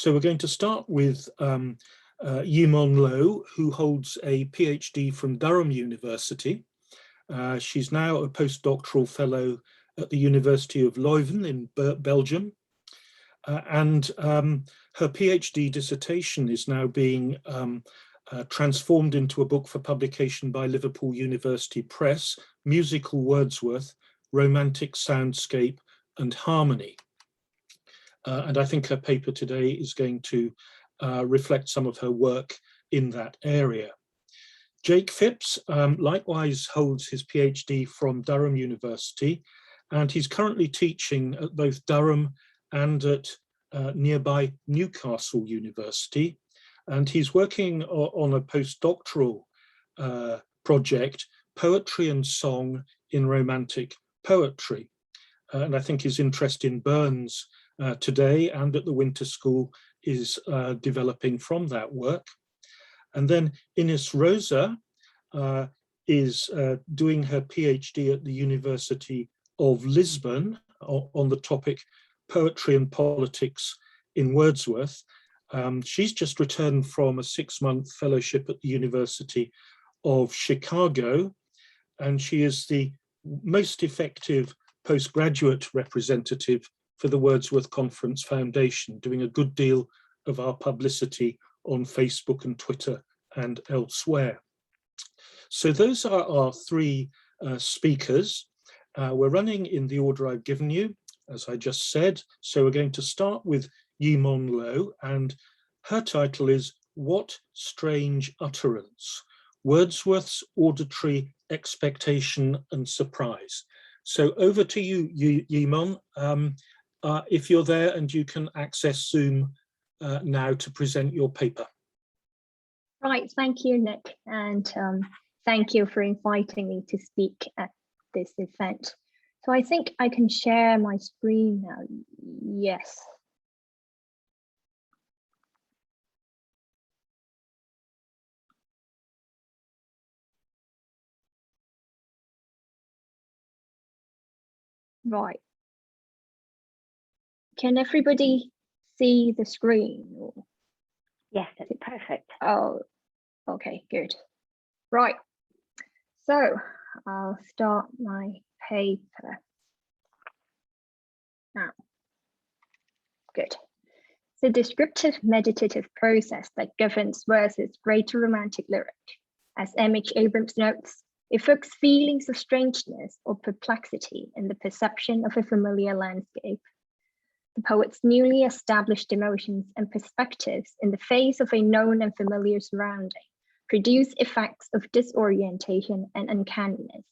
So we're going to start with Yimon Lo, who holds a PhD from Durham University. She's now a postdoctoral fellow at the University of Leuven in Belgium. And her PhD dissertation is now being transformed into a book for publication by Liverpool University Press, Musical Wordsworth, Romantic Soundscape and Harmony. And I think her paper today is going to reflect some of her work in that area. Jake Phipps likewise holds his PhD from Durham University, and he's currently teaching at both Durham and at nearby Newcastle University. And he's working on a postdoctoral project, Poetry and Song in Romantic Poetry. And I think his interest in Burns today and at the Winter School is developing from that work. And then Inês Rosa is doing her PhD at the University of Lisbon on the topic Poetry and Politics in Wordsworth. She's just returned from a 6-month fellowship at the University of Chicago, and she is the most effective postgraduate representative for the Wordsworth Conference Foundation, doing a good deal of our publicity on Facebook and Twitter and elsewhere. So those are our 3 speakers. We're running in the order I've given you, as I just said. So we're going to start with Yimon Lo, and her title is What Strange Utterance? Wordsworth's Auditory Expectation and Surprise. So over to you, Yimon, if you're there and you can access Zoom now to present your paper. Right, thank you, Nick, and thank you for inviting me to speak at this event. So I think I can share my screen now. Yes. Right. Can everybody see the screen? Yes, that's perfect. Oh, okay, good. Right. So I'll start my paper now. Good. The descriptive meditative process that governs Wordsworth's greater romantic lyric, as M.H. Abrams notes, evokes feelings of strangeness or perplexity in the perception of a familiar landscape. The poet's newly established emotions and perspectives in the face of a known and familiar surrounding produce effects of disorientation and uncanniness,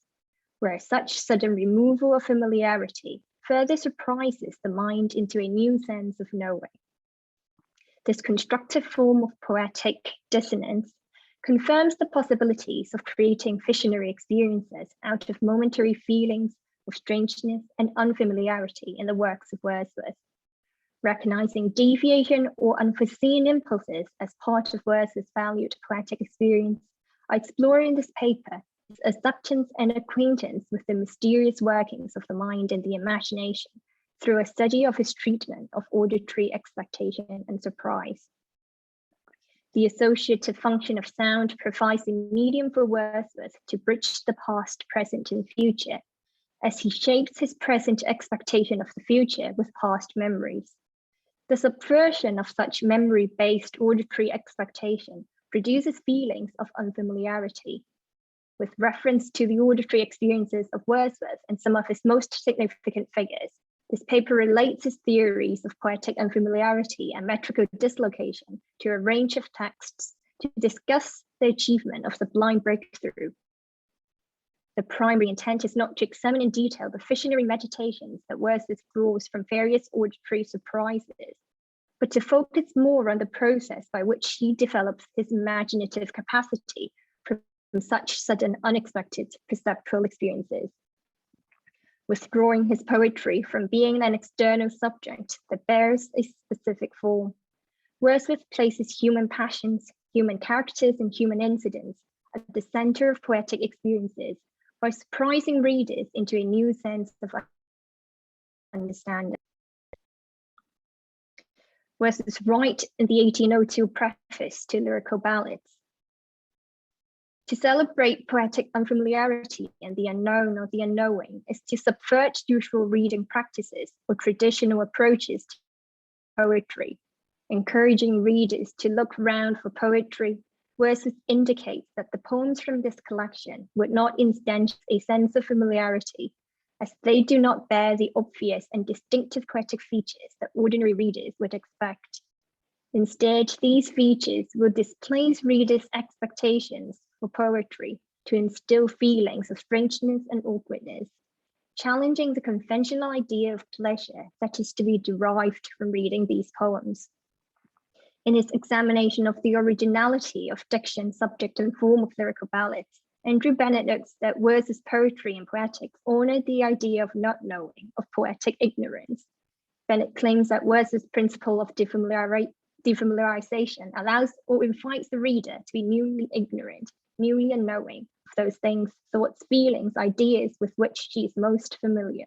where such sudden removal of familiarity further surprises the mind into a new sense of knowing. This constructive form of poetic dissonance confirms the possibilities of creating visionary experiences out of momentary feelings of strangeness and unfamiliarity in the works of Wordsworth. Recognizing deviation or unforeseen impulses as part of Wordsworth's valued poetic experience, I explore in this paper his acceptance and acquaintance with the mysterious workings of the mind and the imagination through a study of his treatment of auditory expectation and surprise. The associative function of sound provides a medium for Wordsworth to bridge the past, present, and future, as he shapes his present expectation of the future with past memories. The subversion of such memory-based auditory expectation produces feelings of unfamiliarity. With reference to the auditory experiences of Wordsworth and some of his most significant figures, this paper relates his theories of poetic unfamiliarity and metrical dislocation to a range of texts to discuss the achievement of the blind breakthrough. The primary intent is not to examine in detail the visionary meditations that Wordsworth draws from various auditory surprises, but to focus more on the process by which he develops his imaginative capacity from such sudden, unexpected perceptual experiences. Withdrawing his poetry from being an external subject that bears a specific form, Wordsworth places human passions, human characters, and human incidents at the center of poetic experiences by surprising readers into a new sense of understanding. Wordsworth wrote in the 1802 preface to Lyrical Ballads. To celebrate poetic unfamiliarity and the unknown or the unknowing is to subvert usual reading practices or traditional approaches to poetry, encouraging readers to look round for poetry. Wordsworth indicates that the poems from this collection would not instance a sense of familiarity, as they do not bear the obvious and distinctive poetic features that ordinary readers would expect. Instead, these features will displace readers' expectations for poetry to instill feelings of strangeness and awkwardness, challenging the conventional idea of pleasure that is to be derived from reading these poems. In his examination of the originality of diction, subject, and form of lyrical ballads, Andrew Bennett notes that Wordsworth's poetry and poetics honored the idea of not knowing, of poetic ignorance. Bennett claims that Wordsworth's principle of defamiliarization allows or invites the reader to be newly ignorant, newly unknowing of those things, thoughts, feelings, ideas with which she is most familiar,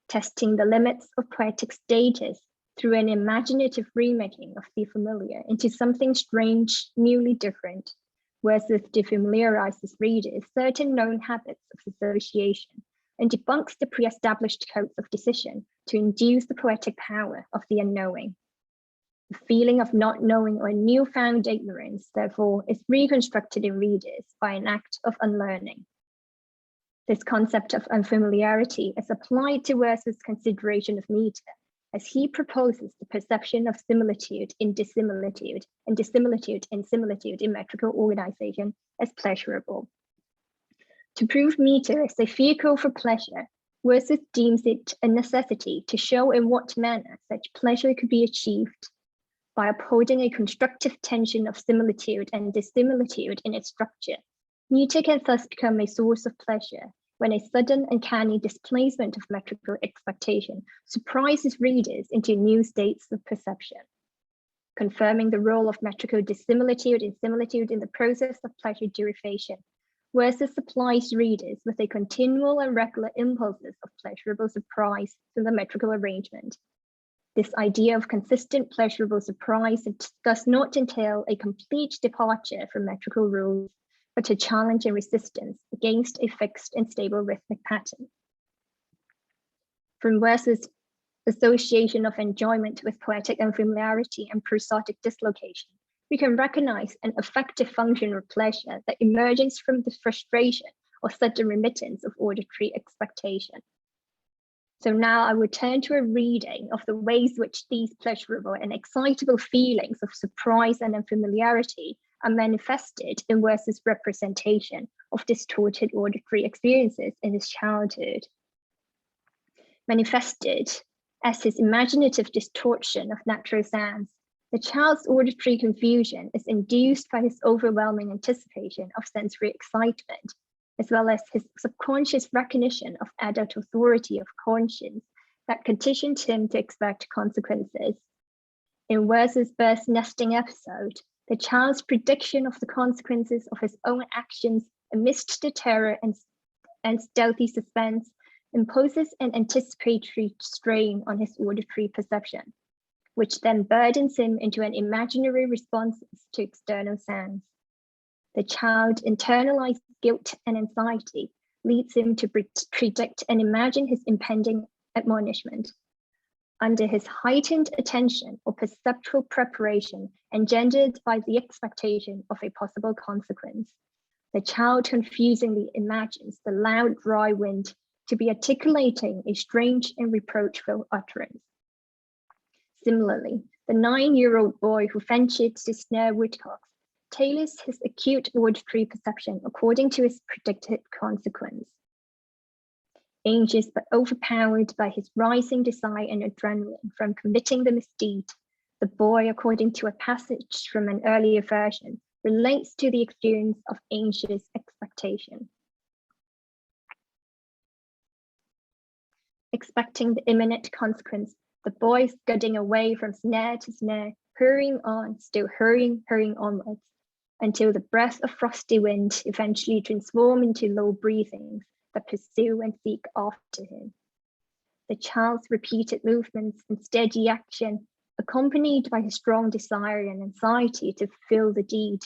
testing the limits of poetic status through an imaginative remaking of the familiar into something strange, newly different. Wordsworth defamiliarizes readers certain known habits of association and debunks the pre-established codes of decision to induce the poetic power of the unknowing. The feeling of not knowing or newfound ignorance, therefore, is reconstructed in readers by an act of unlearning. This concept of unfamiliarity is applied to Wordsworth's consideration of meter, as he proposes the perception of similitude in dissimilitude and dissimilitude in similitude in metrical organization as pleasurable. To prove meter as a vehicle for pleasure, Wordsworth deems it a necessity to show in what manner such pleasure could be achieved by upholding a constructive tension of similitude and dissimilitude in its structure. Meter can thus become a source of pleasure when a sudden uncanny displacement of metrical expectation surprises readers into new states of perception. Confirming the role of metrical dissimilitude and similitude in the process of pleasure derivation, Wordsworth supplies readers with a continual and regular impulses of pleasurable surprise from the metrical arrangement. This idea of consistent pleasurable surprise does not entail a complete departure from metrical rules, but a challenge and resistance against a fixed and stable rhythmic pattern. From Wordsworth's association of enjoyment with poetic unfamiliarity and prosodic dislocation, we can recognize an effective function of pleasure that emerges from the frustration or sudden remittance of auditory expectation. So now I will turn to a reading of the ways which these pleasurable and excitable feelings of surprise and unfamiliarity are manifested in Wordsworth's representation of distorted auditory experiences in his childhood. Manifested as his imaginative distortion of natural sounds, the child's auditory confusion is induced by his overwhelming anticipation of sensory excitement, as well as his subconscious recognition of adult authority of conscience that conditioned him to expect consequences. In Wordsworth's birth nesting episode, the child's prediction of the consequences of his own actions amidst the terror and stealthy suspense imposes an anticipatory strain on his auditory perception, which then burdens him into an imaginary response to external sounds. The child internalized guilt and anxiety leads him to predict and imagine his impending admonishment. Under his heightened attention or perceptual preparation engendered by the expectation of a possible consequence, the child confusingly imagines the loud dry wind to be articulating a strange and reproachful utterance. Similarly, the 9-year-old boy who ventured to snare woodcocks tailors his acute auditory perception according to his predicted consequence. Anxious but overpowered by his rising desire and adrenaline from committing the misdeed, the boy, according to a passage from an earlier version, relates to the experience of anxious expectation. Expecting the imminent consequence, the boy scudding away from snare to snare, hurrying on, still hurrying onwards, until the breath of frosty wind eventually transform into low breathings that pursue and seek after him. The child's repeated movements and steady action accompanied by a strong desire and anxiety to fulfill the deed,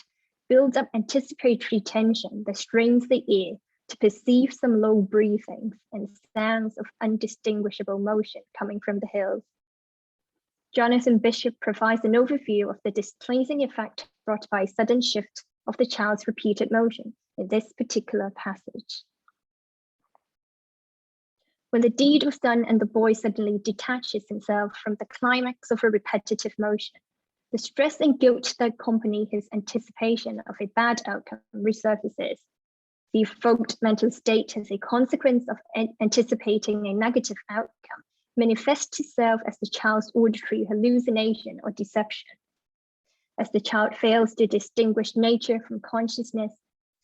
builds up anticipatory tension that strains the ear to perceive some low breathings and sounds of undistinguishable motion coming from the hills. Jonathan Bishop provides an overview of the displeasing effect brought by a sudden shift of the child's repeated motion in this particular passage. When the deed was done and the boy suddenly detaches himself from the climax of a repetitive motion, the stress and guilt that accompany his anticipation of a bad outcome resurfaces. The evoked mental state as a consequence of anticipating a negative outcome manifests itself as the child's auditory hallucination or deception. As the child fails to distinguish nature from consciousness,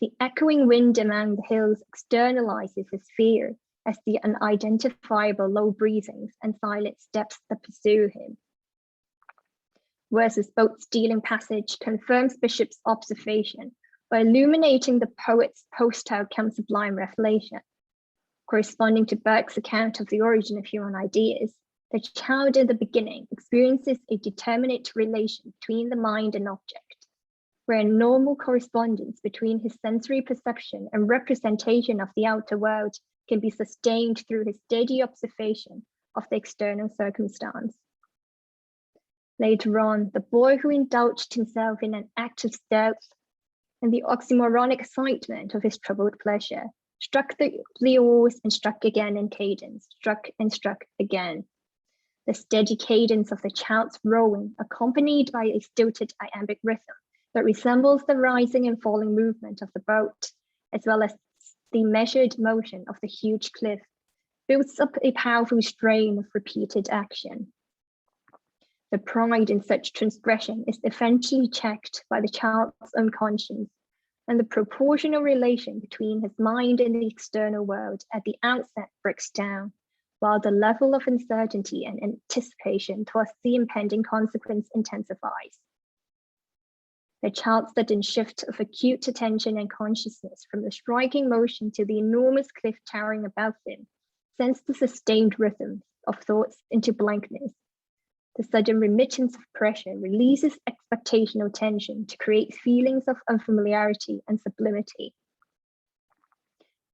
the echoing wind among the hills externalizes his fear as the unidentifiable low breathings and silent steps that pursue him. Wordsworth's boat-stealing passage confirms Bishop's observation by illuminating the poet's post-outcome sublime revelation. Corresponding to Burke's account of the origin of human ideas, the child in the beginning experiences a determinate relation between the mind and object, where a normal correspondence between his sensory perception and representation of the outer world can be sustained through his steady observation of the external circumstance. Later on, the boy who indulged himself in an act of stealth and the oxymoronic excitement of his troubled pleasure struck the oars and struck again in cadence, struck and struck again. The steady cadence of the child's rowing, accompanied by a stilted iambic rhythm that resembles the rising and falling movement of the boat, as well as the measured motion of the huge cliff, builds up a powerful strain of repeated action. The pride in such transgression is eventually checked by the child's own conscience, and the proportional relation between his mind and the external world at the outset breaks down, while the level of uncertainty and anticipation towards the impending consequence intensifies. The child's sudden shift of acute attention and consciousness from the striking motion to the enormous cliff towering above him sends the sustained rhythm of thoughts into blankness. The sudden remittance of pressure releases expectational tension to create feelings of unfamiliarity and sublimity.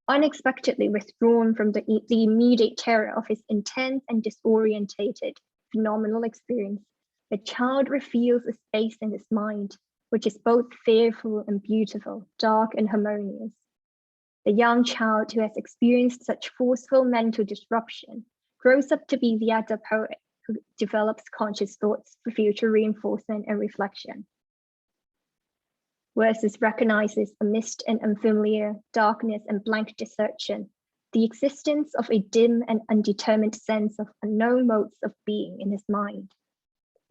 Unexpectedly withdrawn from the immediate terror of his intense and disorientated phenomenal experience, the child reveals a space in his mind which is both fearful and beautiful, dark and harmonious. The young child who has experienced such forceful mental disruption grows up to be the adult poet who develops conscious thoughts for future reinforcement and reflection. Wordsworth recognizes amidst an unfamiliar darkness and blank desertion the existence of a dim and undetermined sense of unknown modes of being in his mind.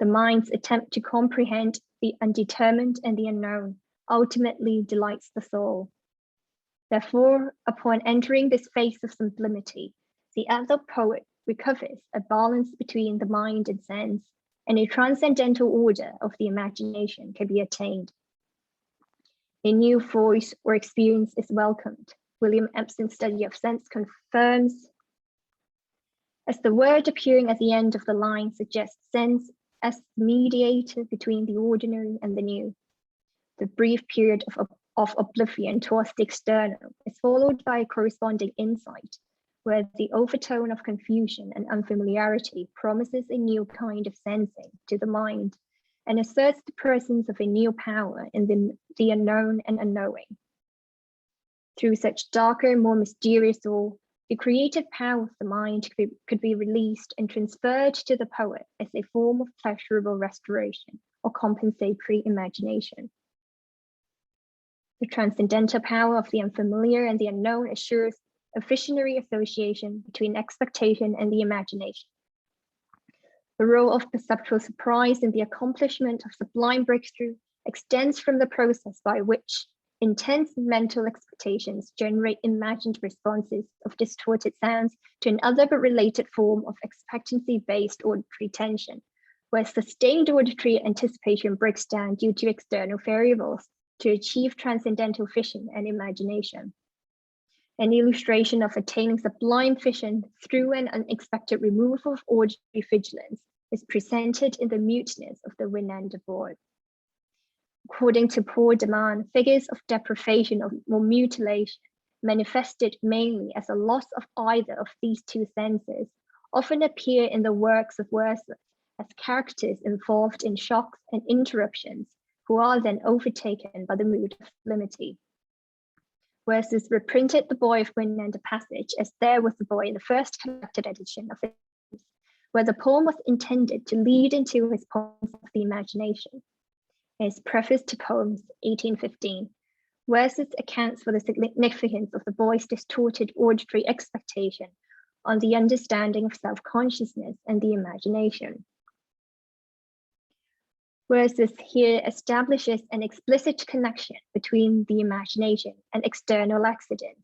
The mind's attempt to comprehend the undetermined and the unknown ultimately delights the soul. Therefore, upon entering this phase of sublimity, the adult poet recovers a balance between the mind and sense, and a transcendental order of the imagination can be attained. A new voice or experience is welcomed. William Empson's study of sense confirms, as the word appearing at the end of the line suggests sense as the mediator between the ordinary and the new. The brief period of oblivion towards the external is followed by a corresponding insight, where the overtone of confusion and unfamiliarity promises a new kind of sensing to the mind and asserts the presence of a new power in the unknown and unknowing. Through such darker, more mysterious awe, the creative power of the mind could be released and transferred to the poet as a form of pleasurable restoration or compensatory imagination. The transcendental power of the unfamiliar and the unknown assures a visionary association between expectation and the imagination. The role of perceptual surprise in the accomplishment of sublime breakthrough extends from the process by which intense mental expectations generate imagined responses of distorted sounds to another but related form of expectancy-based auditory tension, where sustained auditory anticipation breaks down due to external variables to achieve transcendental vision and imagination. An illustration of attaining sublime vision through an unexpected removal of auditory vigilance is presented in the muteness of the wind-end boy. According to Paul de Man, figures of deprivation or mutilation manifested mainly as a loss of either of these two senses often appear in the works of Wordsworth as characters involved in shocks and interruptions who are then overtaken by the mood of sublimity. Wordsworth reprinted the Boy of Wind-end Passage as there was the boy in the first collected edition of Phipps, where the poem was intended to lead into his poems of the imagination. In his preface to Poems, 1815, Wordsworth accounts for the significance of the boy's distorted auditory expectation on the understanding of self-consciousness and the imagination. Wordsworth here establishes an explicit connection between the imagination and external accidents,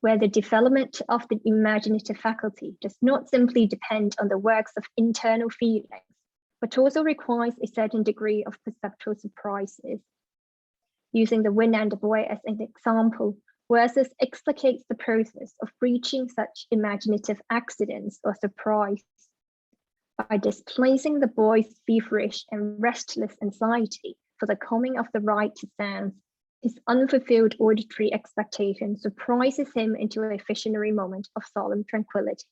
where the development of the imaginative faculty does not simply depend on the works of internal feelings, but also requires a certain degree of perceptual surprises. Using the wind-end boy as an example, Wordsworth explicates the process of reaching such imaginative accidents or surprise by displacing the boy's feverish and restless anxiety for the coming of the right to sounds. His unfulfilled auditory expectation surprises him into a visionary moment of solemn tranquility.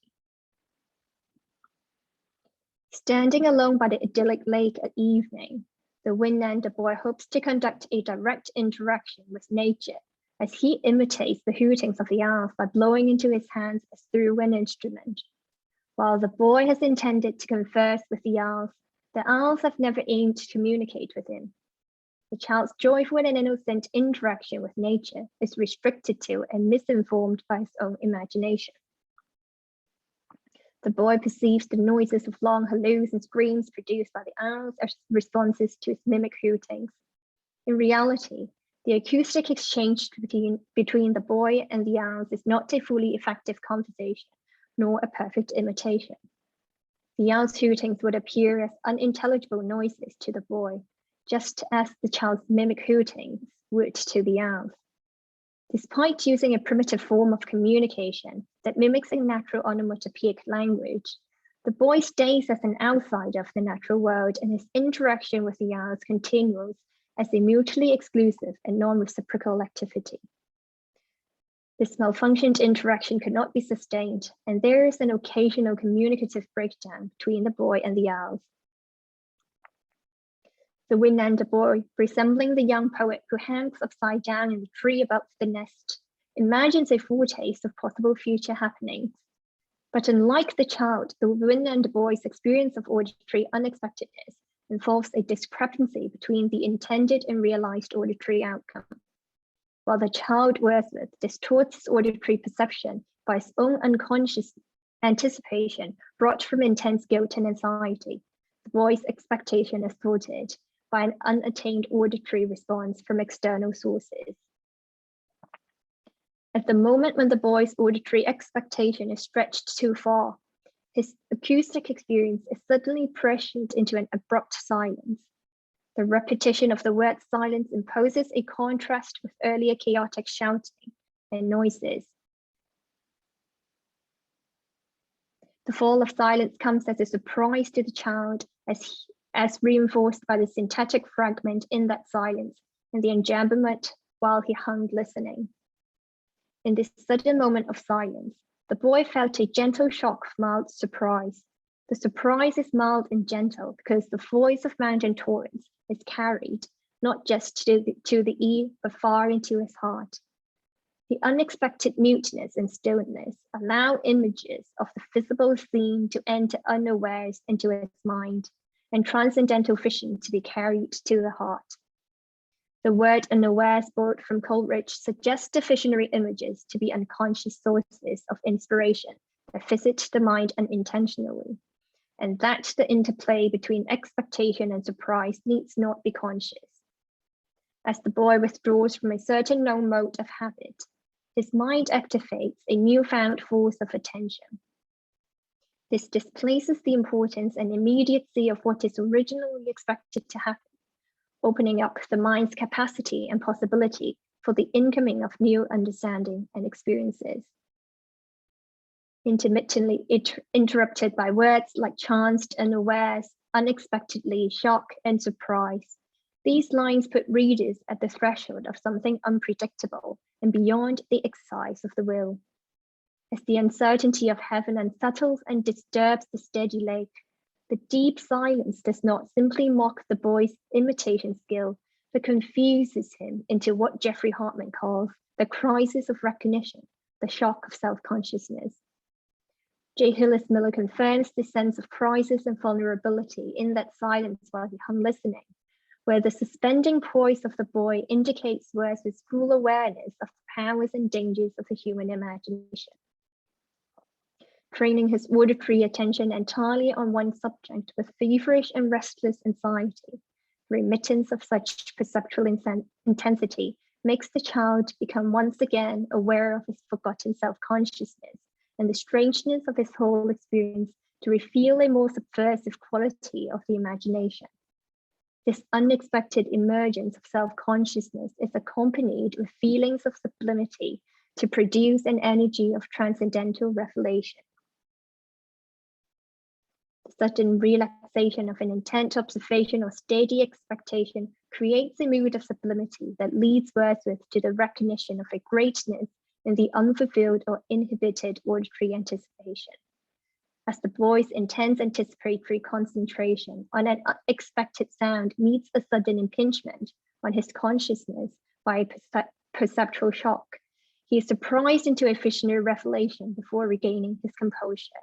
Standing alone by the idyllic lake at evening, the wind-end boy hopes to conduct a direct interaction with nature as he imitates the hootings of the owls by blowing into his hands as through an instrument. While the boy has intended to converse with the owls have never aimed to communicate with him. The child's joyful and innocent interaction with nature is restricted to and misinformed by his own imagination. The boy perceives the noises of long halloos and screams produced by the owls as responses to its mimic hootings. In reality, the acoustic exchange between the boy and the owls is not a fully effective conversation, nor a perfect imitation. The owl's hootings would appear as unintelligible noises to the boy, just as the child's mimic hootings would to the owls. Despite using a primitive form of communication that mimics a natural onomatopoeic language, the boy stays as an outsider of the natural world, and his interaction with the owls continues as a mutually exclusive and non-reciprocal activity. This malfunctioned interaction could not be sustained, and there is an occasional communicative breakdown between the boy and the owls. The wind-end boy, resembling the young poet who hangs upside down in the tree above the nest, imagines a foretaste of possible future happenings. But unlike the child, the wind-end boy's experience of auditory unexpectedness involves a discrepancy between the intended and realized auditory outcome. While the child Wordsworth distorts his auditory perception by his own unconscious anticipation brought from intense guilt and anxiety, the boy's expectation is thwarted by an unattained auditory response from external sources. At the moment when the boy's auditory expectation is stretched too far, his acoustic experience is suddenly pressured into an abrupt silence. The repetition of the word silence imposes a contrast with earlier chaotic shouting and noises. The fall of silence comes as a surprise to the child as reinforced by the syntactic fragment in that silence and the enjambment while he hung listening. In this sudden moment of silence, the boy felt a gentle shock of mild surprise. The surprise is mild and gentle because the voice of mountain torrents is carried not just to the ear, but far into his heart. The unexpected muteness and stillness allow images of the visible scene to enter unawares into his mind, and transcendental vision to be carried to the heart. The word unawares borrowed from Coleridge suggests the visionary images to be unconscious sources of inspiration that visit the mind unintentionally, and that the interplay between expectation and surprise needs not be conscious. As the boy withdraws from a certain known mode of habit, his mind activates a newfound force of attention. This displaces the importance and immediacy of what is originally expected to happen, opening up the mind's capacity and possibility for the incoming of new understanding and experiences. intermittently interrupted by words like chanced, unawares, unexpectedly, shock, and surprise. These lines put readers at the threshold of something unpredictable and beyond the exercise of the will. As the uncertainty of heaven unsettles and disturbs the steady lake, the deep silence does not simply mock the boy's imitation skill, but confuses him into what Jeffrey Hartman calls the crisis of recognition, the shock of self-consciousness. J. Hillis Miller confirms this sense of crisis and vulnerability in that silence while he hung listening, where the suspending poise of the boy indicates Wordsworth's full awareness of the powers and dangers of the human imagination. Training his auditory attention entirely on one subject with feverish and restless anxiety, the remittance of such perceptual intensity makes the child become once again aware of his forgotten self-consciousness and the strangeness of his whole experience to reveal a more subversive quality of the imagination. This unexpected emergence of self-consciousness is accompanied with feelings of sublimity to produce an energy of transcendental revelation. The sudden relaxation of an intent observation or steady expectation creates a mood of sublimity that leads Wordsworth to the recognition of a greatness in the unfulfilled or inhibited auditory anticipation. As the boy's intense anticipatory concentration on an unexpected sound meets a sudden impingement on his consciousness by a perceptual shock, he is surprised into a visionary revelation before regaining his composure.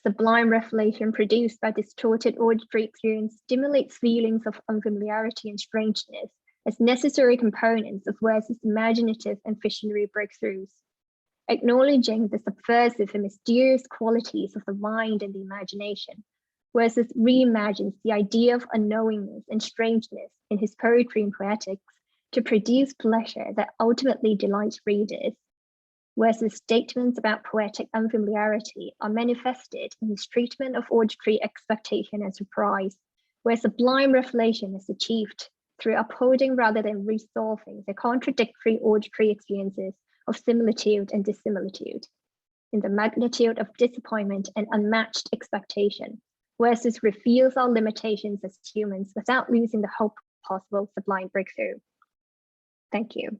Sublime revelation produced by distorted auditory experience stimulates feelings of unfamiliarity and strangeness as necessary components of Wordsworth's imaginative and visionary breakthroughs. Acknowledging the subversive and mysterious qualities of the mind and the imagination, Wordsworth reimagines the idea of unknowingness and strangeness in his poetry and poetics to produce pleasure that ultimately delights readers. Wordsworth's statements about poetic unfamiliarity are manifested in his treatment of auditory expectation and surprise, where sublime revelation is achieved through upholding rather than resolving the contradictory auditory experiences of similitude and dissimilitude. In the magnitude of disappointment and unmatched expectation, Wordsworth reveals our limitations as humans without losing the hope of possible sublime breakthrough. Thank you.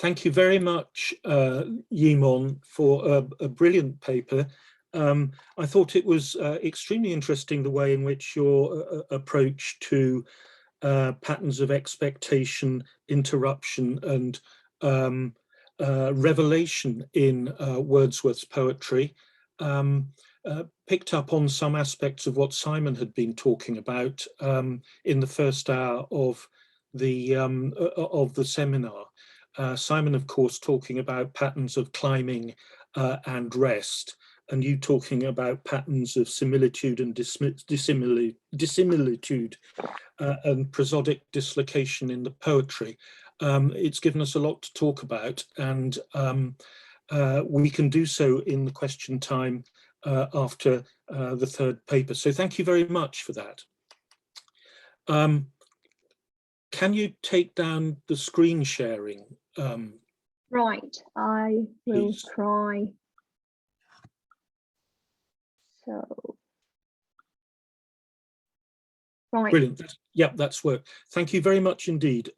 Thank you very much, Yimon, for a brilliant paper. I thought it was extremely interesting the way in which your approach to patterns of expectation, interruption, and revelation in Wordsworth's poetry picked up on some aspects of what Simon had been talking about in the first hour of the seminar. Simon, of course, talking about patterns of climbing and rest, and you talking about patterns of similitude and dissimilitude and prosodic dislocation in the poetry. It's given us a lot to talk about, and we can do so in the question time after the third paper. So thank you very much for that. Can you take down the screen sharing? Right, I will Please. try. So, right. Brilliant. Yep, that's work. Thank you very much indeed.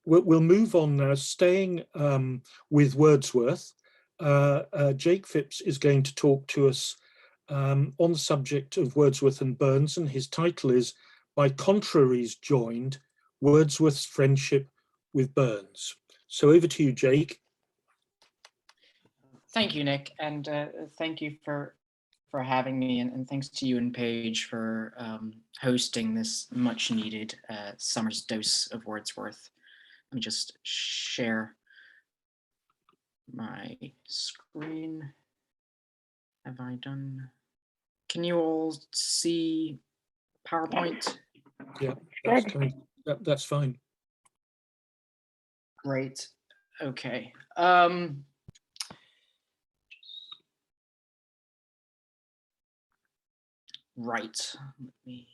We'll move on now, staying with Wordsworth. Jake Phipps is going to talk to us on the subject of Wordsworth and Burns, and his title is By Contraries Joined, Wordsworth's Friendship with Burns. So over to you, Jake. Thank you, Nick, and thank you for having me, and thanks to you and Paige for hosting this much needed summer's dose of Wordsworth. Let me just share my screen. Have I done? Can you all see PowerPoint? Yeah, that's fine. Great. Okay. Right. Let me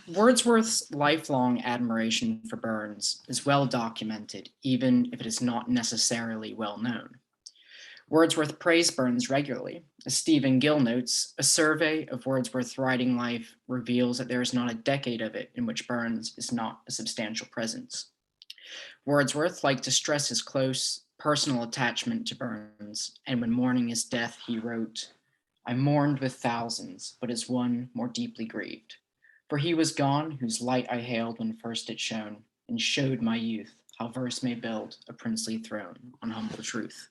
Wordsworth's lifelong admiration for Burns is well documented, even if it is not necessarily well known. Wordsworth praised Burns regularly. As Stephen Gill notes, a survey of Wordsworth's writing life reveals that there is not a decade of it in which Burns is not a substantial presence. Wordsworth liked to stress his close personal attachment to Burns, and when mourning his death, he wrote, "I mourned with thousands, but as one more deeply grieved. For he was gone, whose light I hailed when first it shone, and showed my youth how verse may build a princely throne on humble truth."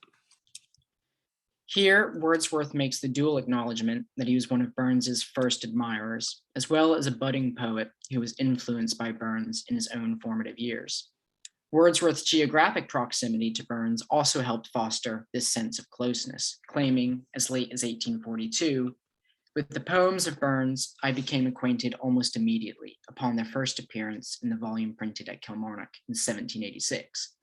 Here, Wordsworth makes the dual acknowledgement that he was one of Burns's first admirers, as well as a budding poet who was influenced by Burns in his own formative years. Wordsworth's geographic proximity to Burns also helped foster this sense of closeness, claiming as late as 1842, "With the poems of Burns, I became acquainted almost immediately upon their first appearance in the volume printed at Kilmarnock in 1786.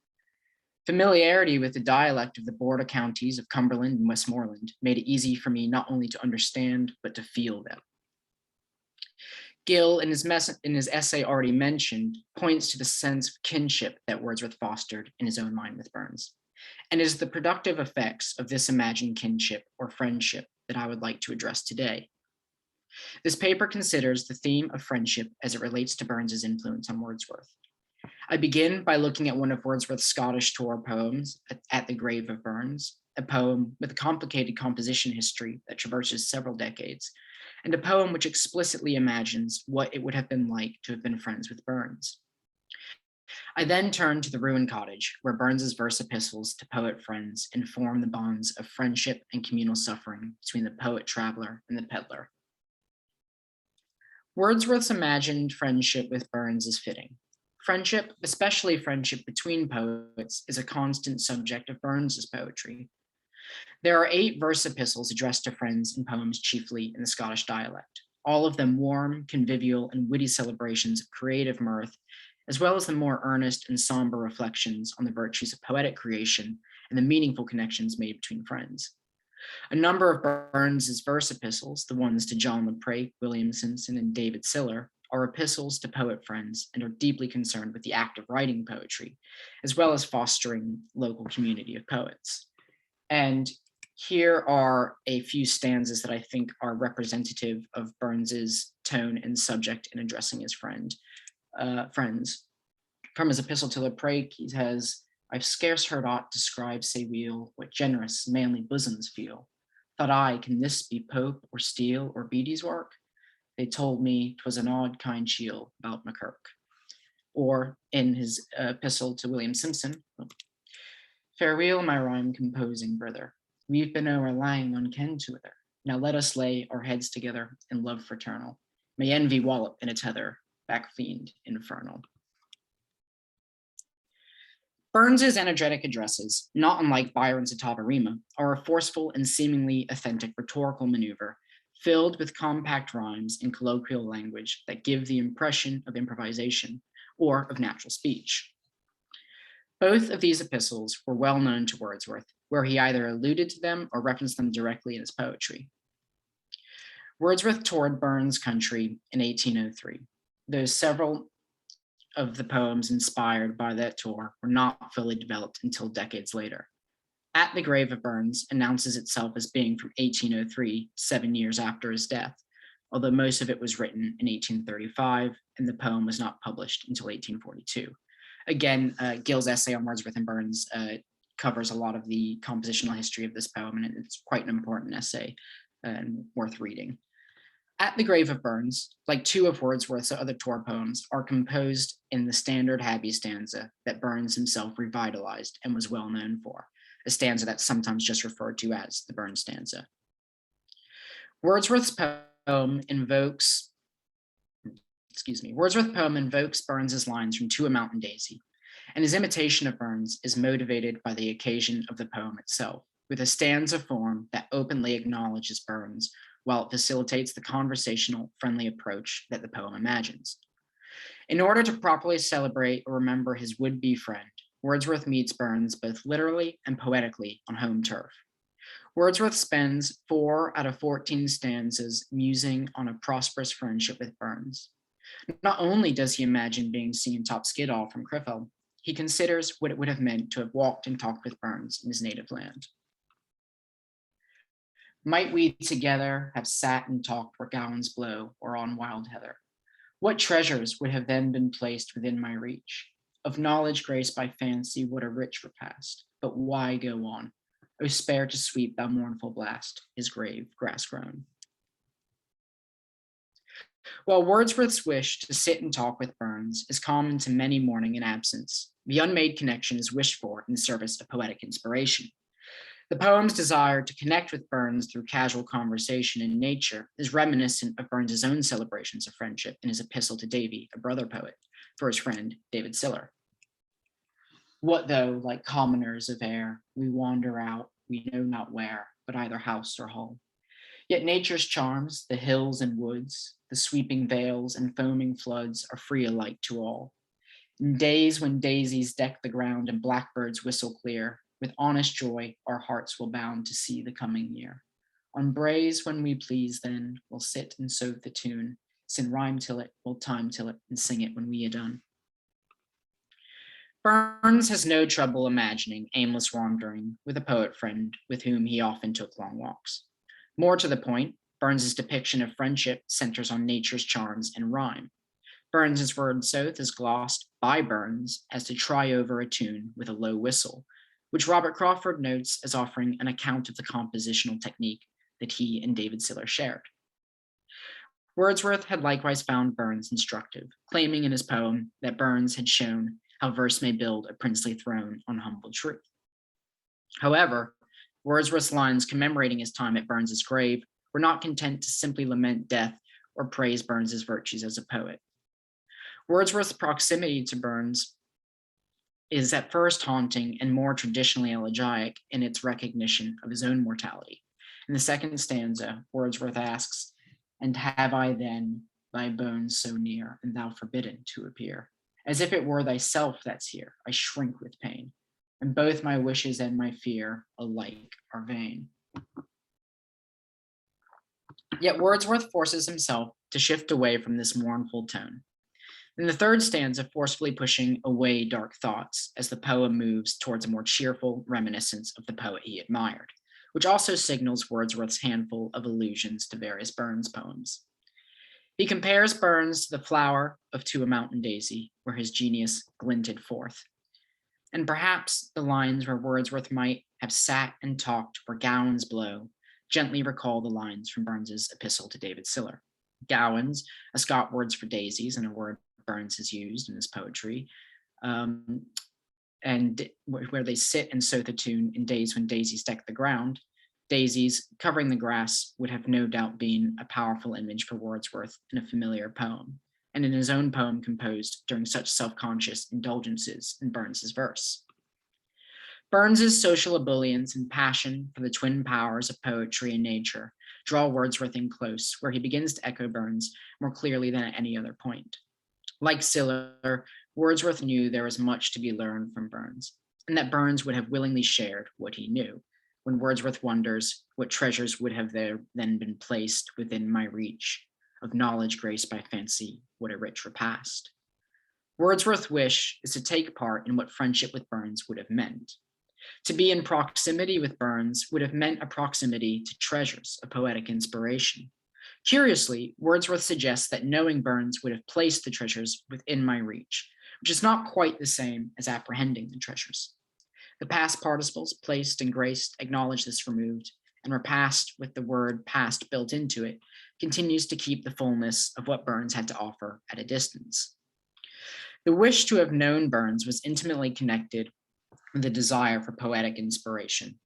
Familiarity with the dialect of the border counties of Cumberland and Westmoreland made it easy for me not only to understand, but to feel them." Gill, in his essay already mentioned, points to the sense of kinship that Wordsworth fostered in his own mind with Burns, and it is the productive effects of this imagined kinship or friendship that I would like to address today. This paper considers the theme of friendship as it relates to Burns's influence on Wordsworth. I begin by looking at one of Wordsworth's Scottish tour poems, At the Grave of Burns, a poem with a complicated composition history that traverses several decades, and a poem which explicitly imagines what it would have been like to have been friends with Burns. I then turn to the Ruined Cottage, where Burns's verse epistles to poet friends inform the bonds of friendship and communal suffering between the poet-traveler and the peddler. Wordsworth's imagined friendship with Burns is fitting. Friendship, especially friendship between poets, is a constant subject of Burns's poetry. There are 8 verse epistles addressed to friends in poems chiefly in the Scottish dialect, all of them warm, convivial, and witty celebrations of creative mirth, as well as the more earnest and somber reflections on the virtues of poetic creation and the meaningful connections made between friends. A number of Burns's verse epistles, the ones to John LePrake, William Simpson, and David Siller, are epistles to poet friends and are deeply concerned with the act of writing poetry, as well as fostering local community of poets. And here are a few stanzas that I think are representative of Burns's tone and subject in addressing his friends. From his epistle to LePrake, he says, "I've scarce heard aught describe say weal, what generous, manly bosoms feel. Thought I, can this be Pope or Steele or Beattie's work? They told me 'twas an odd kind shield about McKirk." Or in his epistle to William Simpson, "Farewell, my rhyme composing brother. We've been o'er lang on ken to other. Now let us lay our heads together in love fraternal. May envy wallop in a tether, back fiend infernal." Burns's energetic addresses, not unlike Byron's Atavarima, are a forceful and seemingly authentic rhetorical maneuver filled with compact rhymes in colloquial language that give the impression of improvisation or of natural speech. Both of these epistles were well known to Wordsworth, where he either alluded to them or referenced them directly in his poetry. Wordsworth toured Burns' country in 1803, though several of the poems inspired by that tour were not fully developed until decades later. At the Grave of Burns announces itself as being from 1803, 7 years after his death, although most of it was written in 1835 and the poem was not published until 1842. Again, Gill's essay on Wordsworth and Burns covers a lot of the compositional history of this poem, and it's quite an important essay and worth reading. At the Grave of Burns, like 2 of Wordsworth's other tour poems, are composed in the standard Happy stanza that Burns himself revitalized and was well known for, a stanza that's sometimes just referred to as the Burns stanza. Wordsworth's poem invokes Burns's lines from To a Mountain Daisy, and his imitation of Burns is motivated by the occasion of the poem itself, with a stanza form that openly acknowledges Burns while it facilitates the conversational, friendly approach that the poem imagines. In order to properly celebrate or remember his would-be friend, Wordsworth meets Burns both literally and poetically on home turf. Wordsworth spends 4 out of 14 stanzas musing on a prosperous friendship with Burns. Not only does he imagine being seen top Skiddaw from Criffel, he considers what it would have meant to have walked and talked with Burns in his native land. Might we together have sat and talked where gowans blow or on wild heather? What treasures would have then been placed within my reach? Of knowledge graced by fancy, what a rich repast. But why go on? O spare to sweep, thou mournful blast, his grave grass grown. While Wordsworth's wish to sit and talk with Burns is common to many mourning and absence, the unmade connection is wished for in the service of poetic inspiration. The poem's desire to connect with Burns through casual conversation in nature is reminiscent of Burns's own celebrations of friendship in his epistle to Davy, a brother poet, for his friend David Siller. What though, like commoners of air, we wander out, we know not where, but either house or hall. Yet nature's charms, the hills and woods, the sweeping vales and foaming floods are free alike to all. In days when daisies deck the ground and blackbirds whistle clear, with honest joy our hearts will bound to see the coming year. On braes when we please then, we'll sit and sow the tune, sin rhyme till it, we'll time till it, and sing it when we are done. Burns has no trouble imagining aimless wandering with a poet friend with whom he often took long walks. More to the point, Burns's depiction of friendship centers on nature's charms and rhyme. Burns's Wordsworth is glossed by Burns as to try over a tune with a low whistle, which Robert Crawford notes as offering an account of the compositional technique that he and David Siller shared. Wordsworth had likewise found Burns instructive, claiming in his poem that Burns had shown how verse may build a princely throne on humble truth. However, Wordsworth's lines commemorating his time at Burns's grave were not content to simply lament death or praise Burns's virtues as a poet. Wordsworth's proximity to Burns is at first haunting and more traditionally elegiac in its recognition of his own mortality. In the second stanza, Wordsworth asks, "And have I then thy bones so near, and thou forbidden to appear? As if it were thyself that's here, I shrink with pain, and both my wishes and my fear alike are vain." Yet Wordsworth forces himself to shift away from this mournful tone. In the third stanza, forcefully pushing away dark thoughts as the poem moves towards a more cheerful reminiscence of the poet he admired, which also signals Wordsworth's handful of allusions to various Burns poems. He compares Burns to the flower of To a Mountain Daisy, where his genius glinted forth. And perhaps the lines where Wordsworth might have sat and talked where gowans blow gently recall the lines from Burns's epistle to David Siller. Gowans, a Scott word for daisies and a word Burns has used in his poetry, and where they sit and sow the tune in days when daisies deck the ground. Daisies covering the grass would have no doubt been a powerful image for Wordsworth in a familiar poem, and in his own poem composed during such self-conscious indulgences in Burns's verse. Burns's social ebullience and passion for the twin powers of poetry and nature draw Wordsworth in close, where he begins to echo Burns more clearly than at any other point. Like Siller, Wordsworth knew there was much to be learned from Burns, and that Burns would have willingly shared what he knew, when Wordsworth wonders what treasures would have there then been placed within my reach, of knowledge graced by fancy, what a rich repast. Wordsworth's wish is to take part in what friendship with Burns would have meant. To be in proximity with Burns would have meant a proximity to treasures of poetic inspiration. Curiously, Wordsworth suggests that knowing Burns would have placed the treasures within my reach, which is not quite the same as apprehending the treasures. The past participles, placed and graced, acknowledge this removed, and repast with the word past built into it, continues to keep the fullness of what Burns had to offer at a distance. The wish to have known Burns was intimately connected with the desire for poetic inspiration.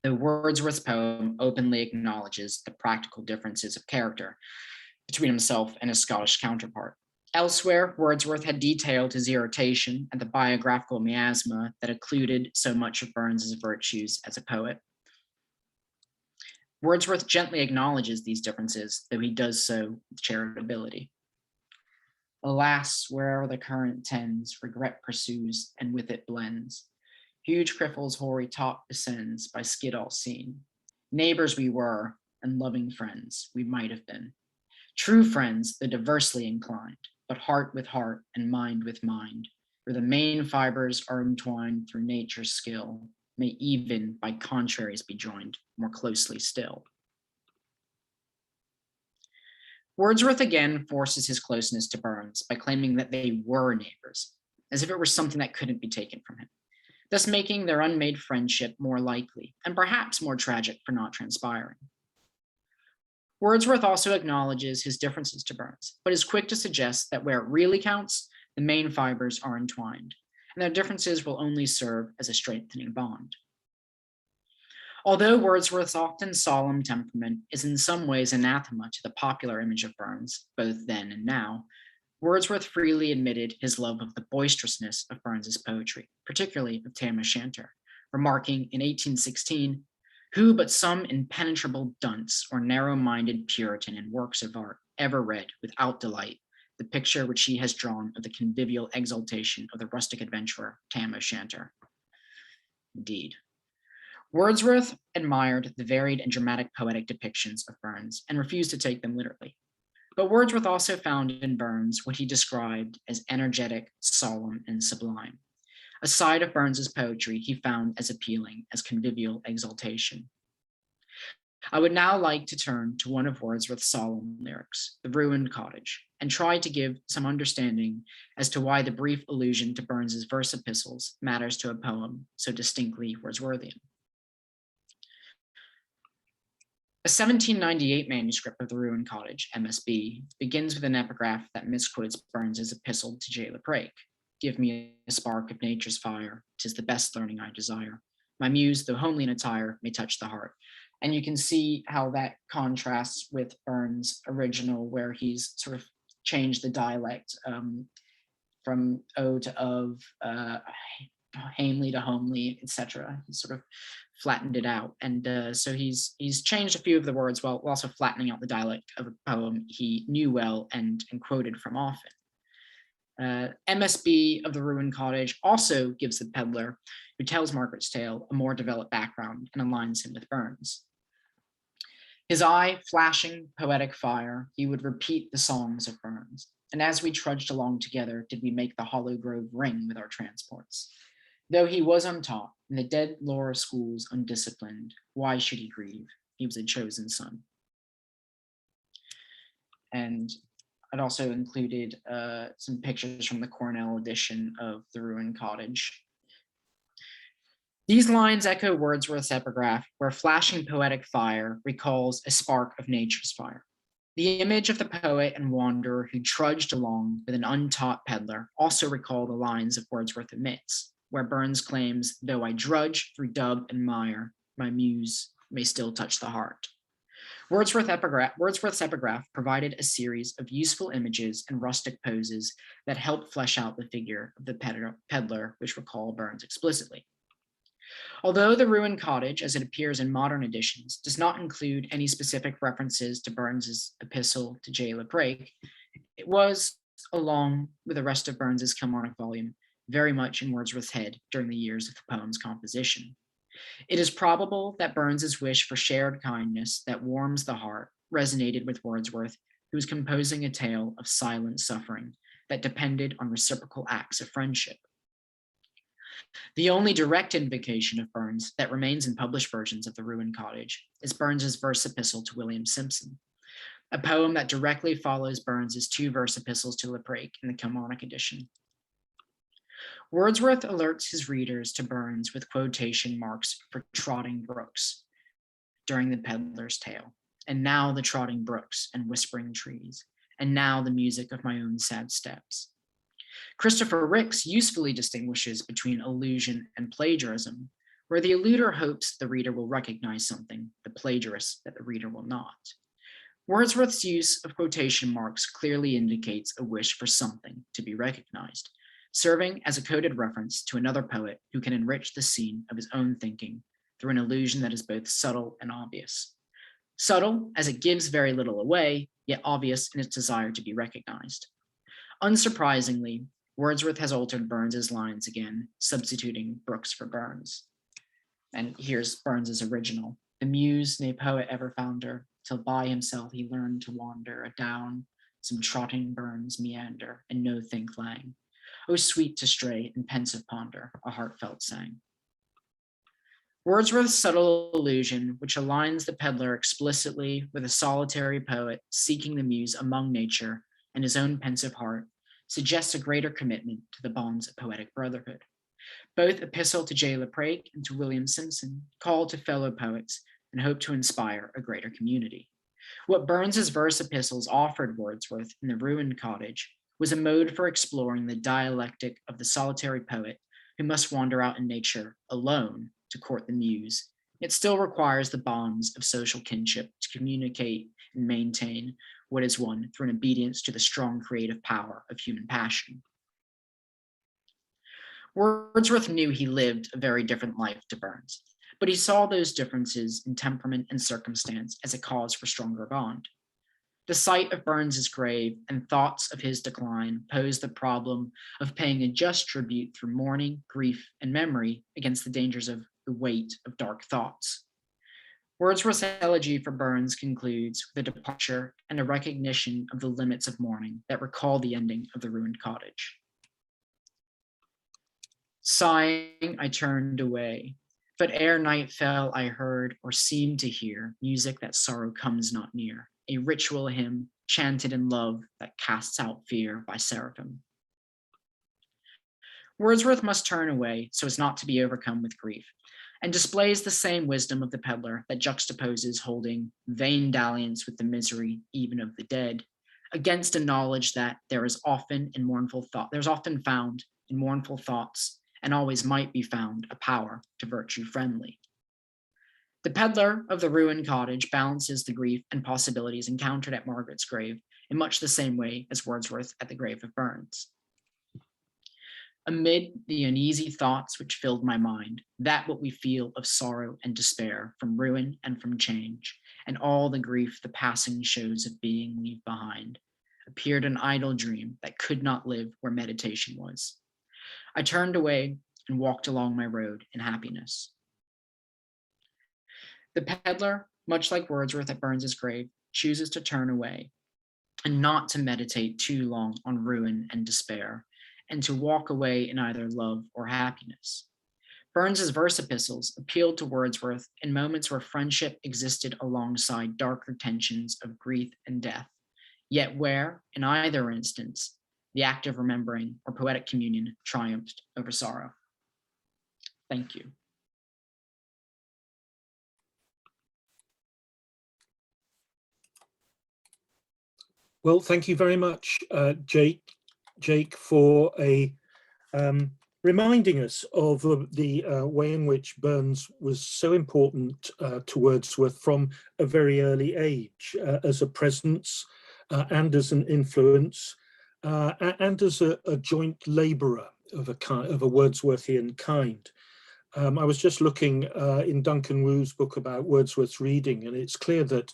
The Wordsworth's poem openly acknowledges the practical differences of character between himself and his Scottish counterpart. Elsewhere, Wordsworth had detailed his irritation at the biographical miasma that occluded so much of Burns's virtues as a poet. Wordsworth gently acknowledges these differences, though he does so with charitability. Alas, where'er the current tends, regret pursues, and with it blends. Huge Criffel's hoary top descends by Skiddaw seen. Neighbors we were, and loving friends we might have been. True friends, though diversely inclined, but heart with heart and mind with mind, where the main fibers are entwined through nature's skill, may even by contraries be joined more closely still. Wordsworth again forces his closeness to Burns by claiming that they were neighbors, as if it were something that couldn't be taken from him, thus making their unmade friendship more likely and perhaps more tragic for not transpiring. Wordsworth also acknowledges his differences to Burns, but is quick to suggest that where it really counts, the main fibers are entwined, and their differences will only serve as a strengthening bond. Although Wordsworth's often solemn temperament is in some ways anathema to the popular image of Burns, both then and now, Wordsworth freely admitted his love of the boisterousness of Burns's poetry, particularly of Tam O'Shanter, remarking in 1816, "Who but some impenetrable dunce or narrow-minded Puritan in works of art ever read without delight the picture which he has drawn of the convivial exaltation of the rustic adventurer Tam O'Shanter?" Indeed. Wordsworth admired the varied and dramatic poetic depictions of Burns and refused to take them literally. But Wordsworth also found in Burns what he described as energetic, solemn, and sublime. A side of Burns's poetry he found as appealing as convivial exaltation. I would now like to turn to one of Wordsworth's solemn lyrics, The Ruined Cottage, and try to give some understanding as to why the brief allusion to Burns's verse epistles matters to a poem so distinctly Wordsworthian. A 1798 manuscript of The Ruined Cottage, MSB, begins with an epigraph that misquotes Burns's epistle to J. Laprake. "Give me a spark of nature's fire, 'tis the best learning I desire. My muse, though homely in attire, may touch the heart." And you can see how that contrasts with Burns' original, where he's sort of changed the dialect from O to of, hamely to homely, etc. He sort of flattened it out, and so he's changed a few of the words while also flattening out the dialect of a poem he knew well and quoted from often. MSB of The Ruined Cottage also gives the peddler who tells Margaret's tale a more developed background and aligns him with Burns. His eye flashing poetic fire, he would repeat the songs of Burns, and as we trudged along together did we make the hollow grove ring with our transports. Though he was untaught, in the dead lore of schools undisciplined, why should he grieve? He was a chosen son. And I'd also included some pictures from the Cornell edition of The Ruined Cottage. These lines echo Wordsworth's epigraph, where flashing poetic fire recalls a spark of nature's fire. The image of the poet and wanderer who trudged along with an untaught peddler also recall the lines of Wordsworth omits, where Burns claims, "Though I drudge through dub and mire, my muse may still touch the heart." Wordsworth's epigraph provided a series of useful images and rustic poses that helped flesh out the figure of the peddler, which recall Burns explicitly. Although The Ruined Cottage, as it appears in modern editions, does not include any specific references to Burns's epistle to J. Laprake, it was, along with the rest of Burns's Kilmarnock volume, very much in Wordsworth's head during the years of the poem's composition. It is probable that Burns's wish for shared kindness that warms the heart resonated with Wordsworth, who was composing a tale of silent suffering that depended on reciprocal acts of friendship. The only direct invocation of Burns that remains in published versions of The Ruined Cottage is Burns's verse epistle to William Simpson, a poem that directly follows Burns's 2 verse epistles to Laprake in the Kilmarnock edition. Wordsworth alerts his readers to Burns with quotation marks for trotting brooks during the peddler's tale, and now the trotting brooks and whispering trees, and now the music of my own sad steps. Christopher Ricks usefully distinguishes between allusion and plagiarism, where the alluder hopes the reader will recognize something, the plagiarist that the reader will not. Wordsworth's use of quotation marks clearly indicates a wish for something to be recognized, serving as a coded reference to another poet who can enrich the scene of his own thinking through an allusion that is both subtle and obvious. Subtle, as it gives very little away, yet obvious in its desire to be recognized. Unsurprisingly, Wordsworth has altered Burns's lines again, substituting Brooks for Burns. And here's Burns's original. "The muse, nay poet ever found her, till by himself he learned to wander adown some trotting Burns meander, and no think lang. Oh, sweet to stray and pensive ponder, a heartfelt sang. Wordsworth's subtle allusion, which aligns the peddler explicitly with a solitary poet seeking the muse among nature and his own pensive heart, suggests a greater commitment to the bonds of poetic brotherhood. Both Epistle to J. Laprake and to William Simpson call to fellow poets and hope to inspire a greater community. What Burns's verse epistles offered Wordsworth in the ruined cottage was a mode for exploring the dialectic of the solitary poet who must wander out in nature alone to court the muse. It still requires the bonds of social kinship to communicate and maintain what is won through an obedience to the strong creative power of human passion. Wordsworth knew he lived a very different life to Burns, but he saw those differences in temperament and circumstance as a cause for stronger bond. The sight of Burns's grave and thoughts of his decline posed the problem of paying a just tribute through mourning, grief, and memory against the dangers of the weight of dark thoughts. Wordsworth's elegy for Burns concludes with a departure and a recognition of the limits of mourning that recall the ending of the ruined cottage. Sighing, I turned away, but ere night fell, I heard or seemed to hear music that sorrow comes not near, a ritual hymn chanted in love that casts out fear by seraphim. Wordsworth must turn away so as not to be overcome with grief, and displays the same wisdom of the peddler that juxtaposes holding vain dalliance with the misery even of the dead, against a knowledge that there's often found in mournful thoughts, and always might be found a power to virtue friendly. The peddler of the ruined cottage balances the grief and possibilities encountered at Margaret's grave in much the same way as Wordsworth at the grave of Burns. Amid the uneasy thoughts which filled my mind, that what we feel of sorrow and despair from ruin and from change, and all the grief the passing shows of being leave behind, appeared an idle dream that could not live where meditation was. I turned away and walked along my road in happiness. The peddler, much like Wordsworth at Burns's grave, chooses to turn away and not to meditate too long on ruin and despair, and to walk away in either love or happiness. Burns's verse epistles appealed to Wordsworth in moments where friendship existed alongside darker tensions of grief and death, yet where, in either instance, the act of remembering or poetic communion triumphed over sorrow. Thank you. Well, thank you very much, Jake, for reminding us of the way in which Burns was so important to Wordsworth from a very early age, as a presence and as an influence, and as a joint labourer of a Wordsworthian kind. I was just looking in Duncan Wu's book about Wordsworth's reading, and it's clear that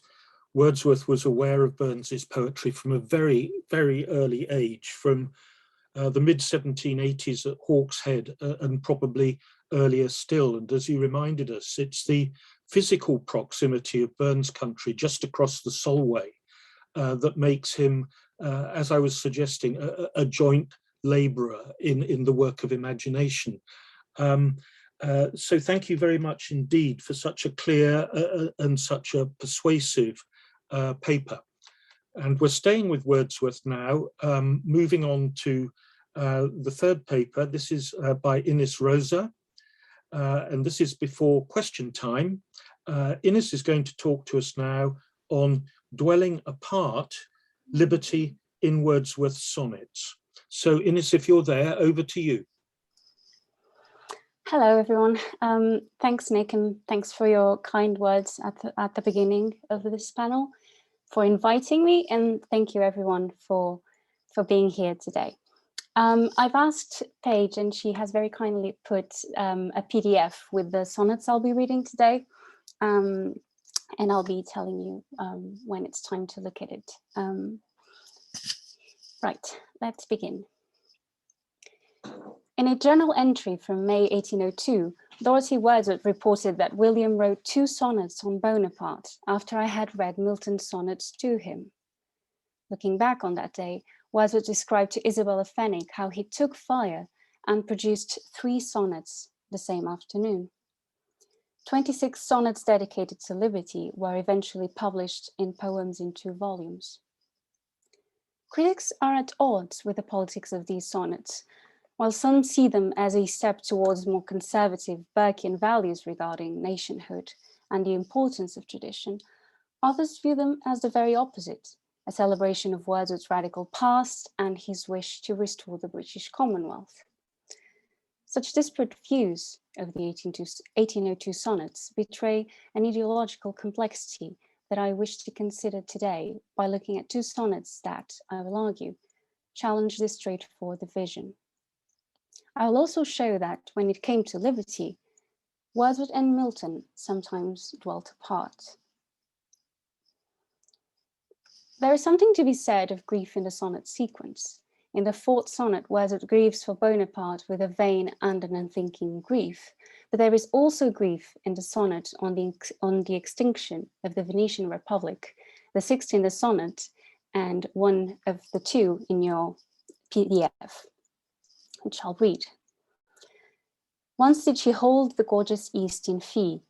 Wordsworth was aware of Burns's poetry from a very, very early age, from the mid-1780s at Hawkshead, and probably earlier still. And as he reminded us, it's the physical proximity of Burns' country just across the Solway that makes him, as I was suggesting, a joint labourer in the work of imagination. So thank you very much indeed for such a clear and such a persuasive paper. And we're staying with Wordsworth now, moving on to the third paper. This is by Inês Rosa, and this is before question time. Inês is going to talk to us now on dwelling apart, liberty in Wordsworth's sonnets. So Inês, if you're there, over to you. Hello, everyone. Thanks, Nick, and thanks for your kind words at the beginning of this panel, for inviting me, and thank you, everyone, for being here today. I've asked Paige, and she has very kindly put a PDF with the sonnets I'll be reading today, and I'll be telling you when it's time to look at it. Right, let's begin. In a journal entry from May 1802, Dorothy Wordsworth reported that William wrote 2 sonnets on Bonaparte after I had read Milton's sonnets to him. Looking back on that day, Wordsworth described to Isabella Fenwick how he took fire and produced 3 sonnets the same afternoon. 26 sonnets dedicated to liberty were eventually published in Poems in 2 volumes. Critics are at odds with the politics of these sonnets. While some see them as a step towards more conservative Burkean values regarding nationhood and the importance of tradition, others view them as the very opposite, a celebration of Wordsworth's radical past and his wish to restore the British Commonwealth. Such disparate views of the 1802 sonnets betray an ideological complexity that I wish to consider today by looking at 2 sonnets that, I will argue, challenge this straightforward division. I will also show that when it came to liberty, Wordsworth and Milton sometimes dwelt apart. There is something to be said of grief in the sonnet sequence. In the 4th sonnet, Wordsworth grieves for Bonaparte with a vain and an unthinking grief, but there is also grief in the sonnet on the extinction of the Venetian Republic, the 6th in the sonnet, and one of the 2 in your PDF, which I'll read. Once did she hold the gorgeous East in fee,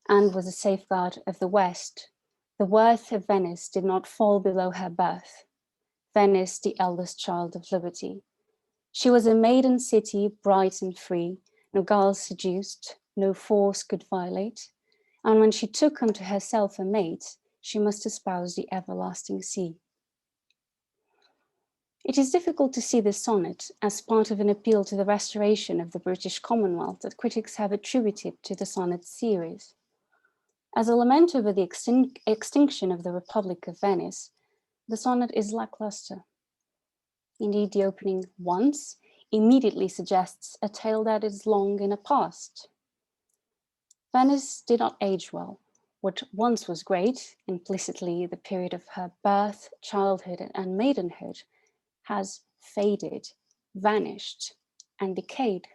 and was a safeguard of the West. The worth of Venice did not fall below her birth. Venice, the eldest child of liberty. She was a maiden city, bright and free, no guile seduced, no force could violate. And when she took unto herself a mate, she must espouse the everlasting sea. It is difficult to see this sonnet as part of an appeal to the restoration of the British Commonwealth that critics have attributed to the sonnet series. As a lament over the extinction of the Republic of Venice, the sonnet is lackluster. Indeed, the opening once immediately suggests a tale that is long in the past. Venice did not age well. What once was great, implicitly the period of her birth, childhood, and maidenhood, has faded, vanished, and decayed.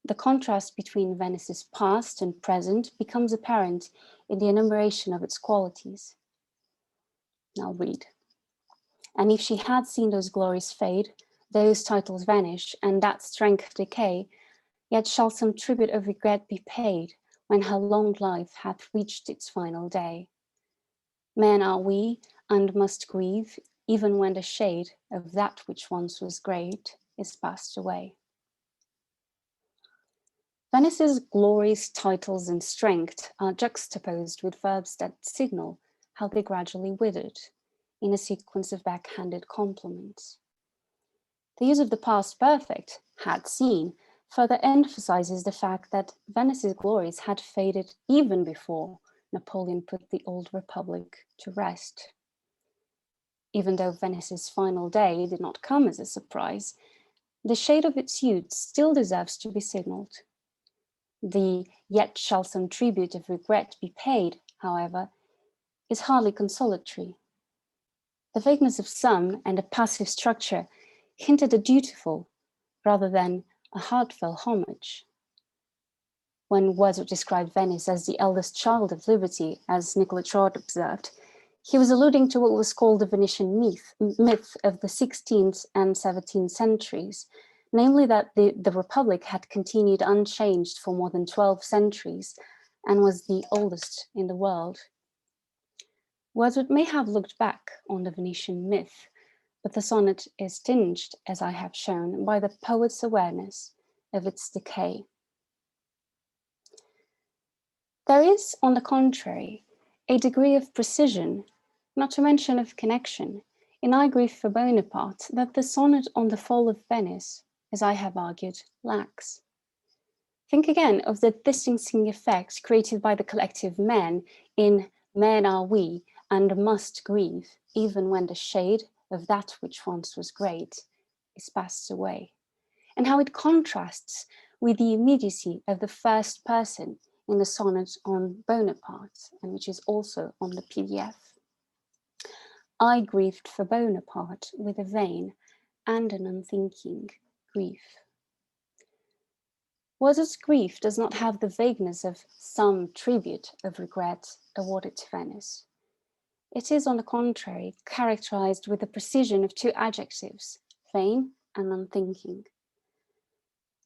The contrast between Venice's past and present becomes apparent in the enumeration of its qualities. I'll read. And if she had seen those glories fade, those titles vanish, and that strength decay, yet shall some tribute of regret be paid when her long life hath reached its final day. Men are we, and must grieve, even when the shade of that which once was great is passed away. Venice's glories, titles, and strength are juxtaposed with verbs that signal how they gradually withered in a sequence of backhanded compliments. The use of the past perfect, had seen, further emphasizes the fact that Venice's glories had faded even before Napoleon put the old republic to rest. Even though Venice's final day did not come as a surprise, the shade of its youth still deserves to be signaled. The "yet shall some tribute of regret be paid," however, is hardly consolatory. The vagueness of some and a passive structure hint at a dutiful rather than a heartfelt homage. When Wordsworth described Venice as the eldest child of liberty, as Nicola Trott observed, he was alluding to what was called the Venetian myth of the 16th and 17th centuries, namely that the Republic had continued unchanged for more than 12 centuries and was the oldest in the world. Wordsworth may have looked back on the Venetian myth, but the sonnet is tinged, as I have shown, by the poet's awareness of its decay. There is, on the contrary, a degree of precision, not to mention of connection, in I Grieve for Bonaparte that the sonnet on the fall of Venice, as I have argued, lacks. Think again of the distancing effect created by the collective men in Men are we, and must grieve, even when the shade of that which once was great is passed away, and how it contrasts with the immediacy of the first person in the sonnet on Bonaparte, and which is also on the PDF. I grieved for Bonaparte with a vain and an unthinking grief. Wordsworth's grief does not have the vagueness of some tribute of regret awarded to Venice. It is, on the contrary, characterized with the precision of two adjectives, vain and unthinking.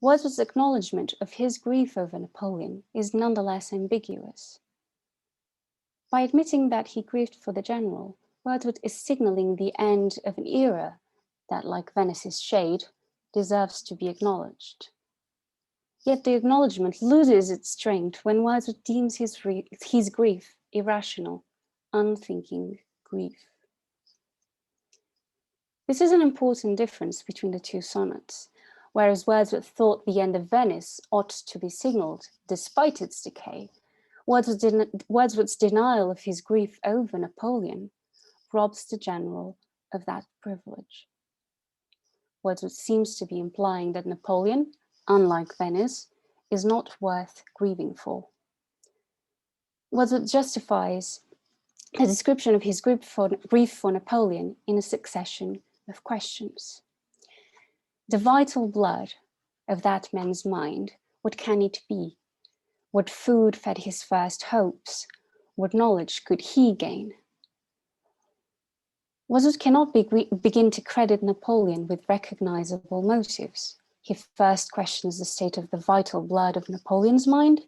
Wordsworth's acknowledgement of his grief over Napoleon is nonetheless ambiguous. By admitting that he grieved for the general, Wordsworth is signaling the end of an era that, like Venice's shade, deserves to be acknowledged. Yet the acknowledgement loses its strength when Wordsworth deems his grief irrational, unthinking grief. This is an important difference between the two sonnets. Whereas Wordsworth thought the end of Venice ought to be signalled despite its decay, Wordsworth's denial of his grief over Napoleon robs the general of that privilege. Wordsworth seems to be implying that Napoleon, unlike Venice, is not worth grieving for. Wordsworth justifies a description of his grief for Napoleon in a succession of questions. The vital blood of that man's mind, what can it be? What food fed his first hopes? What knowledge could he gain? Wordsworth cannot begin to credit Napoleon with recognizable motives. He first questions the state of the vital blood of Napoleon's mind,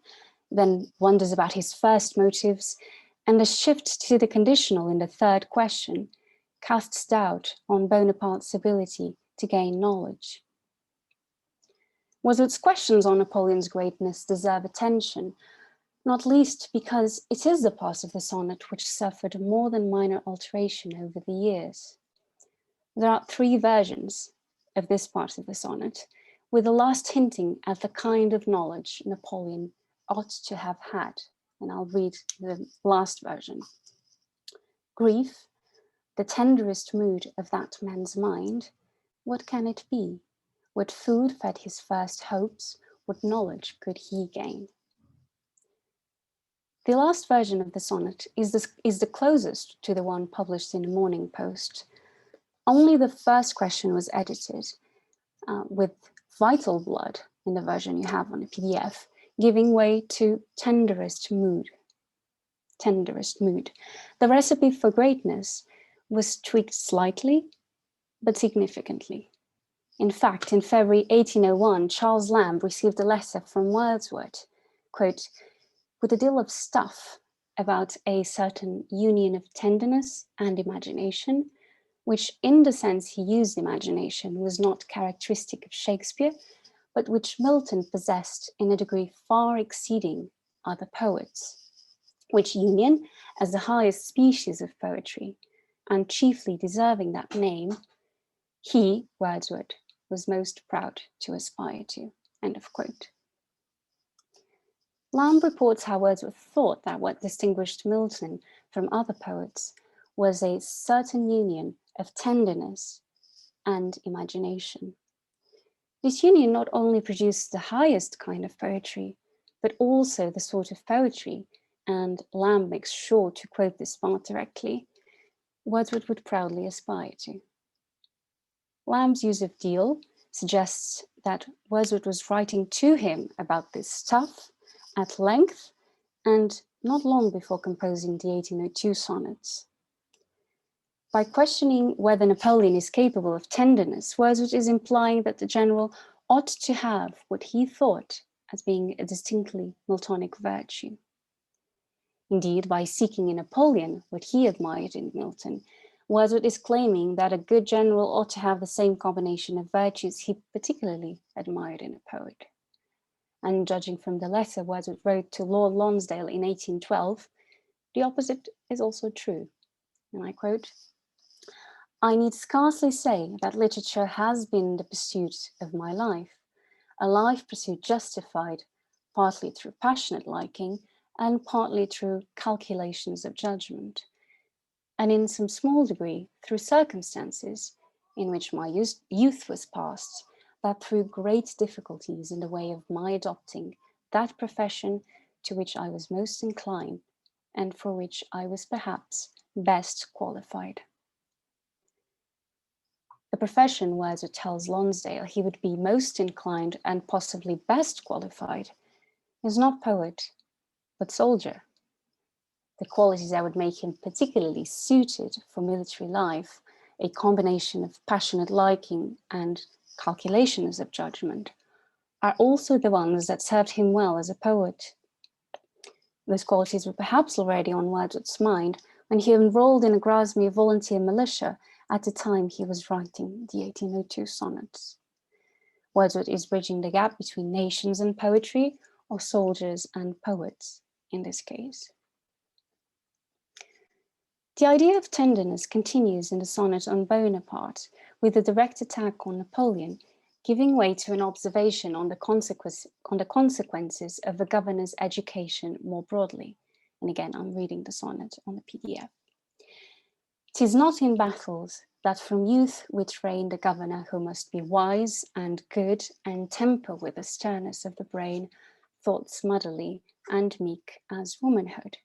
then wonders about his first motives, and the shift to the conditional in the third question casts doubt on Bonaparte's ability to gain knowledge. Wordsworth's questions on Napoleon's greatness deserve attention, not least because it is the part of the sonnet which suffered more than minor alteration over the years. There are three versions of this part of the sonnet, with the last hinting at the kind of knowledge Napoleon ought to have had. And I'll read the last version. Grief, the tenderest mood of that man's mind, what can it be? What food fed his first hopes? What knowledge could he gain? The last version of the sonnet is the closest to the one published in the Morning Post. Only the first question was edited, with vital blood in the version you have on the PDF, giving way to tenderest mood. Tenderest mood. The recipe for greatness was tweaked slightly, but significantly. In fact, in February 1801, Charles Lamb received a letter from Wordsworth, quote, with a deal of stuff about a certain union of tenderness and imagination, which in the sense he used imagination was not characteristic of Shakespeare, but which Milton possessed in a degree far exceeding other poets, which union, as the highest species of poetry, and chiefly deserving that name, he, Wordsworth, was most proud to aspire to, end of quote. Lamb reports how Wordsworth thought that what distinguished Milton from other poets was a certain union of tenderness and imagination. This union not only produced the highest kind of poetry, but also the sort of poetry, and Lamb makes sure to quote this part directly, Wordsworth would proudly aspire to. Lamb's use of deal suggests that Wordsworth was writing to him about this stuff at length and not long before composing the 1802 sonnets. By questioning whether Napoleon is capable of tenderness, Wordsworth is implying that the general ought to have what he thought as being a distinctly Miltonic virtue. Indeed, by seeking in Napoleon what he admired in Milton, Wordsworth is claiming that a good general ought to have the same combination of virtues he particularly admired in a poet. And judging from the letter Wordsworth wrote to Lord Lonsdale in 1812, the opposite is also true. And I quote, I need scarcely say that literature has been the pursuit of my life, a life pursuit justified partly through passionate liking and partly through calculations of judgment, and in some small degree through circumstances in which my youth was passed, that threw great difficulties in the way of my adopting that profession to which I was most inclined and for which I was perhaps best qualified. The profession Wordsworth tells Lonsdale he would be most inclined and possibly best qualified is not poet, but soldier. The qualities that would make him particularly suited for military life, a combination of passionate liking and calculations of judgment, are also the ones that served him well as a poet. Those qualities were perhaps already on Wordsworth's mind when he enrolled in a Grasmere volunteer militia at the time he was writing the 1802 sonnets. Wordsworth is bridging the gap between nations and poetry, or soldiers and poets in this case. The idea of tenderness continues in the sonnet on Bonaparte, with a direct attack on Napoleon, giving way to an observation on the consequences of the governor's education more broadly. And again, I'm reading the sonnet on the PDF. "'Tis not in battles that from youth we train the governor who must be wise and good and temper with the sternness of the brain, thoughts motherly and meek as womanhood."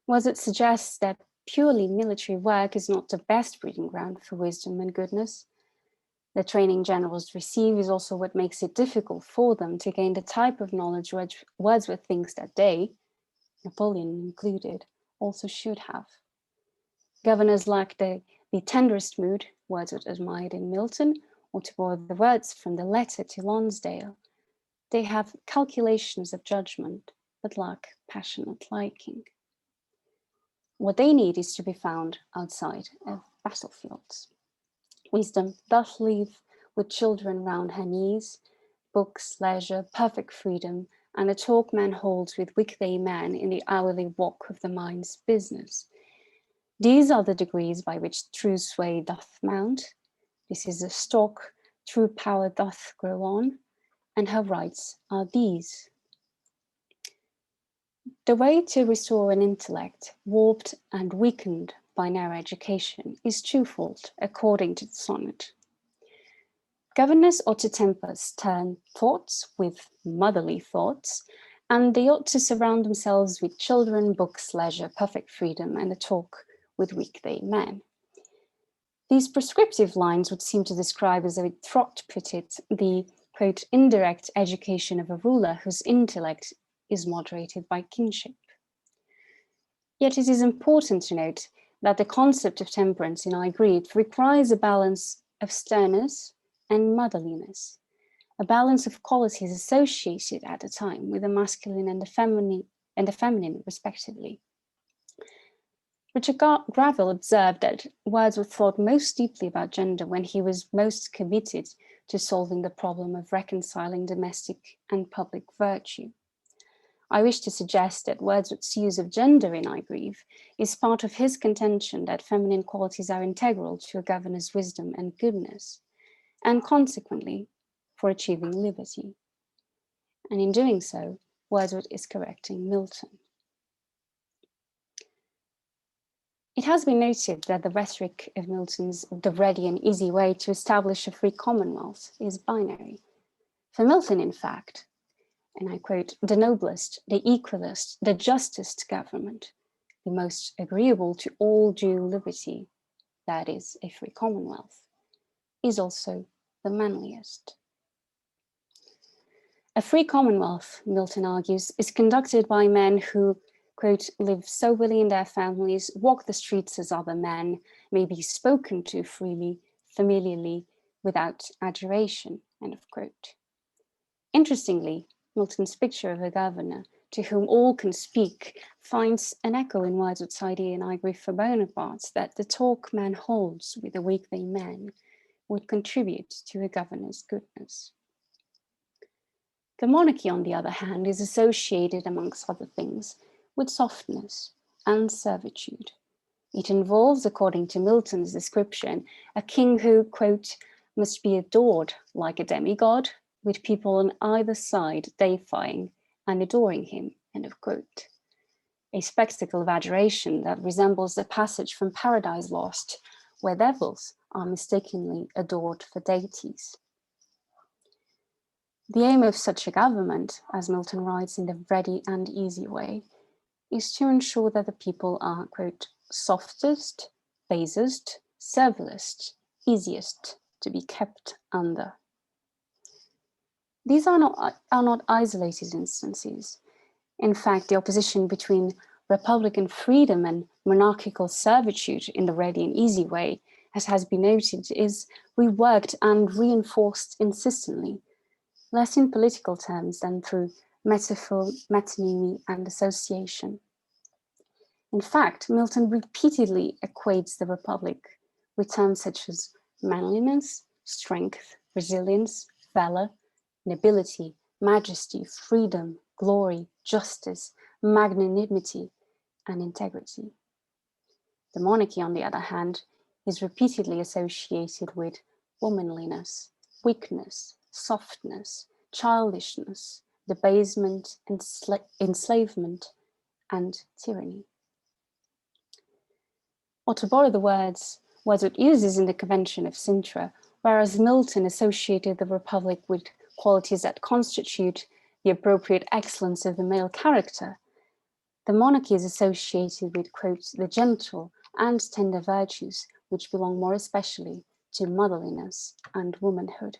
Wordsworth suggests that purely military work is not the best breeding ground for wisdom and goodness. The training generals receive is also what makes it difficult for them to gain the type of knowledge Wordsworth thinks that they, Napoleon included, also should have. Governors lack the tenderest mood Wordsworth admired in Milton, or to borrow the words from the letter to Lonsdale, they have calculations of judgment, but lack passionate liking. What they need is to be found outside of battlefields. Wisdom doth live with children round her knees, books, leisure, perfect freedom, and a talk man holds with weekday men in the hourly walk of the mind's business. These are the degrees by which true sway doth mount. This is the stock true power doth grow on, and her rights are these. The way to restore an intellect warped and weakened by narrow education is twofold, according to the sonnet. Governors ought to temper stern thoughts with motherly thoughts, and they ought to surround themselves with children, books, leisure, perfect freedom, and a talk with weekday men. These prescriptive lines would seem to describe, as Trott put it, the, quote, indirect education of a ruler whose intellect is moderated by kinship. Yet it is important to note that the concept of temperance in I Greek requires a balance of sternness and motherliness, a balance of qualities associated at the time with the masculine and the feminine respectively. Richard Gravel observed that Wordsworth thought most deeply about gender when he was most committed to solving the problem of reconciling domestic and public virtue. I wish to suggest that Wordsworth's use of gender in I Grieve is part of his contention that feminine qualities are integral to a governor's wisdom and goodness, and consequently for achieving liberty. And in doing so, Wordsworth is correcting Milton. It has been noted that the rhetoric of Milton's "the ready and easy way to establish a free commonwealth" is binary. For Milton, in fact, and I quote, "the noblest, the equalest, the justest government, the most agreeable to all due liberty, that is, a free commonwealth, is also the manliest." A free commonwealth, Milton argues, is conducted by men who, quote, "live soberly in their families, walk the streets as other men, may be spoken to freely, familiarly, without adjuration," end of quote. Interestingly, Milton's picture of a governor to whom all can speak finds an echo in Wordsworth's idea in I Grieve for Bonaparte that the talk man holds with the weekday men would contribute to a governor's goodness. The monarchy, on the other hand, is associated, amongst other things, with softness and servitude. It involves, according to Milton's description, a king who, quote, "must be adored like a demigod, with people on either side deifying and adoring him," end of quote. A spectacle of adoration that resembles the passage from Paradise Lost, where devils are mistakenly adored for deities. The aim of such a government, as Milton writes in the ready and easy way, is to ensure that the people are, quote, "softest, basest, servilest, easiest to be kept under. These are not isolated instances. In fact, the opposition between republican freedom and monarchical servitude in the ready and easy way, as has been noted, is reworked and reinforced insistently, less in political terms than through metaphor, metonymy, and association. In fact, Milton repeatedly equates the Republic with terms such as manliness, strength, resilience, valor, nobility, majesty, freedom, glory, justice, magnanimity, and integrity. The monarchy, on the other hand, is repeatedly associated with womanliness, weakness, softness, childishness, debasement, enslavement, and tyranny. Or to borrow the words Wordsworth uses in the Convention of Sintra, whereas Milton associated the Republic with qualities that constitute the appropriate excellence of the male character, the monarchy is associated with, quote, the gentle and tender virtues which belong more especially to motherliness and womanhood.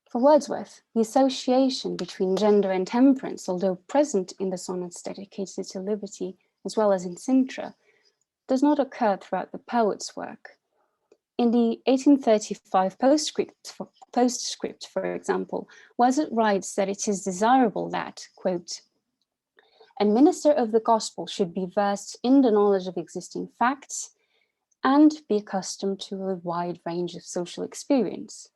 For Wordsworth, the association between gender and temperance, although present in the sonnets dedicated to liberty as well as in Sintra, does not occur throughout the poet's work. In the 1835 postscript, for example, Wordsworth writes that it is desirable that, quote, a minister of the gospel should be versed in the knowledge of existing facts and be accustomed to a wide range of social experience.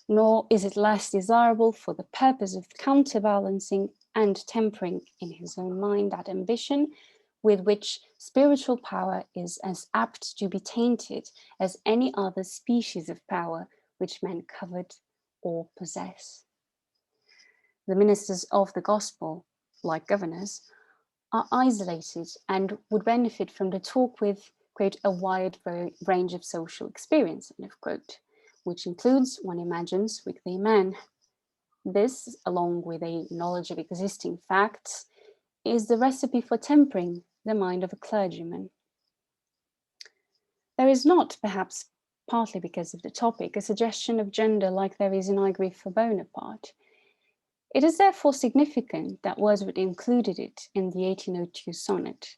Nor is it less desirable for the purpose of counterbalancing and tempering in his own mind that ambition with which spiritual power is as apt to be tainted as any other species of power which men covet or possess. The ministers of the gospel, like governors, are isolated and would benefit from the talk with, quote, a wide range of social experience, end of quote, which includes, one imagines, weekday men. This, along with a knowledge of existing facts, is the recipe for tempering the mind of a clergyman. There is not, perhaps partly because of the topic, a suggestion of gender like there is in I Grieve for Bonaparte. It is therefore significant that Wordsworth included it in the 1802 sonnet.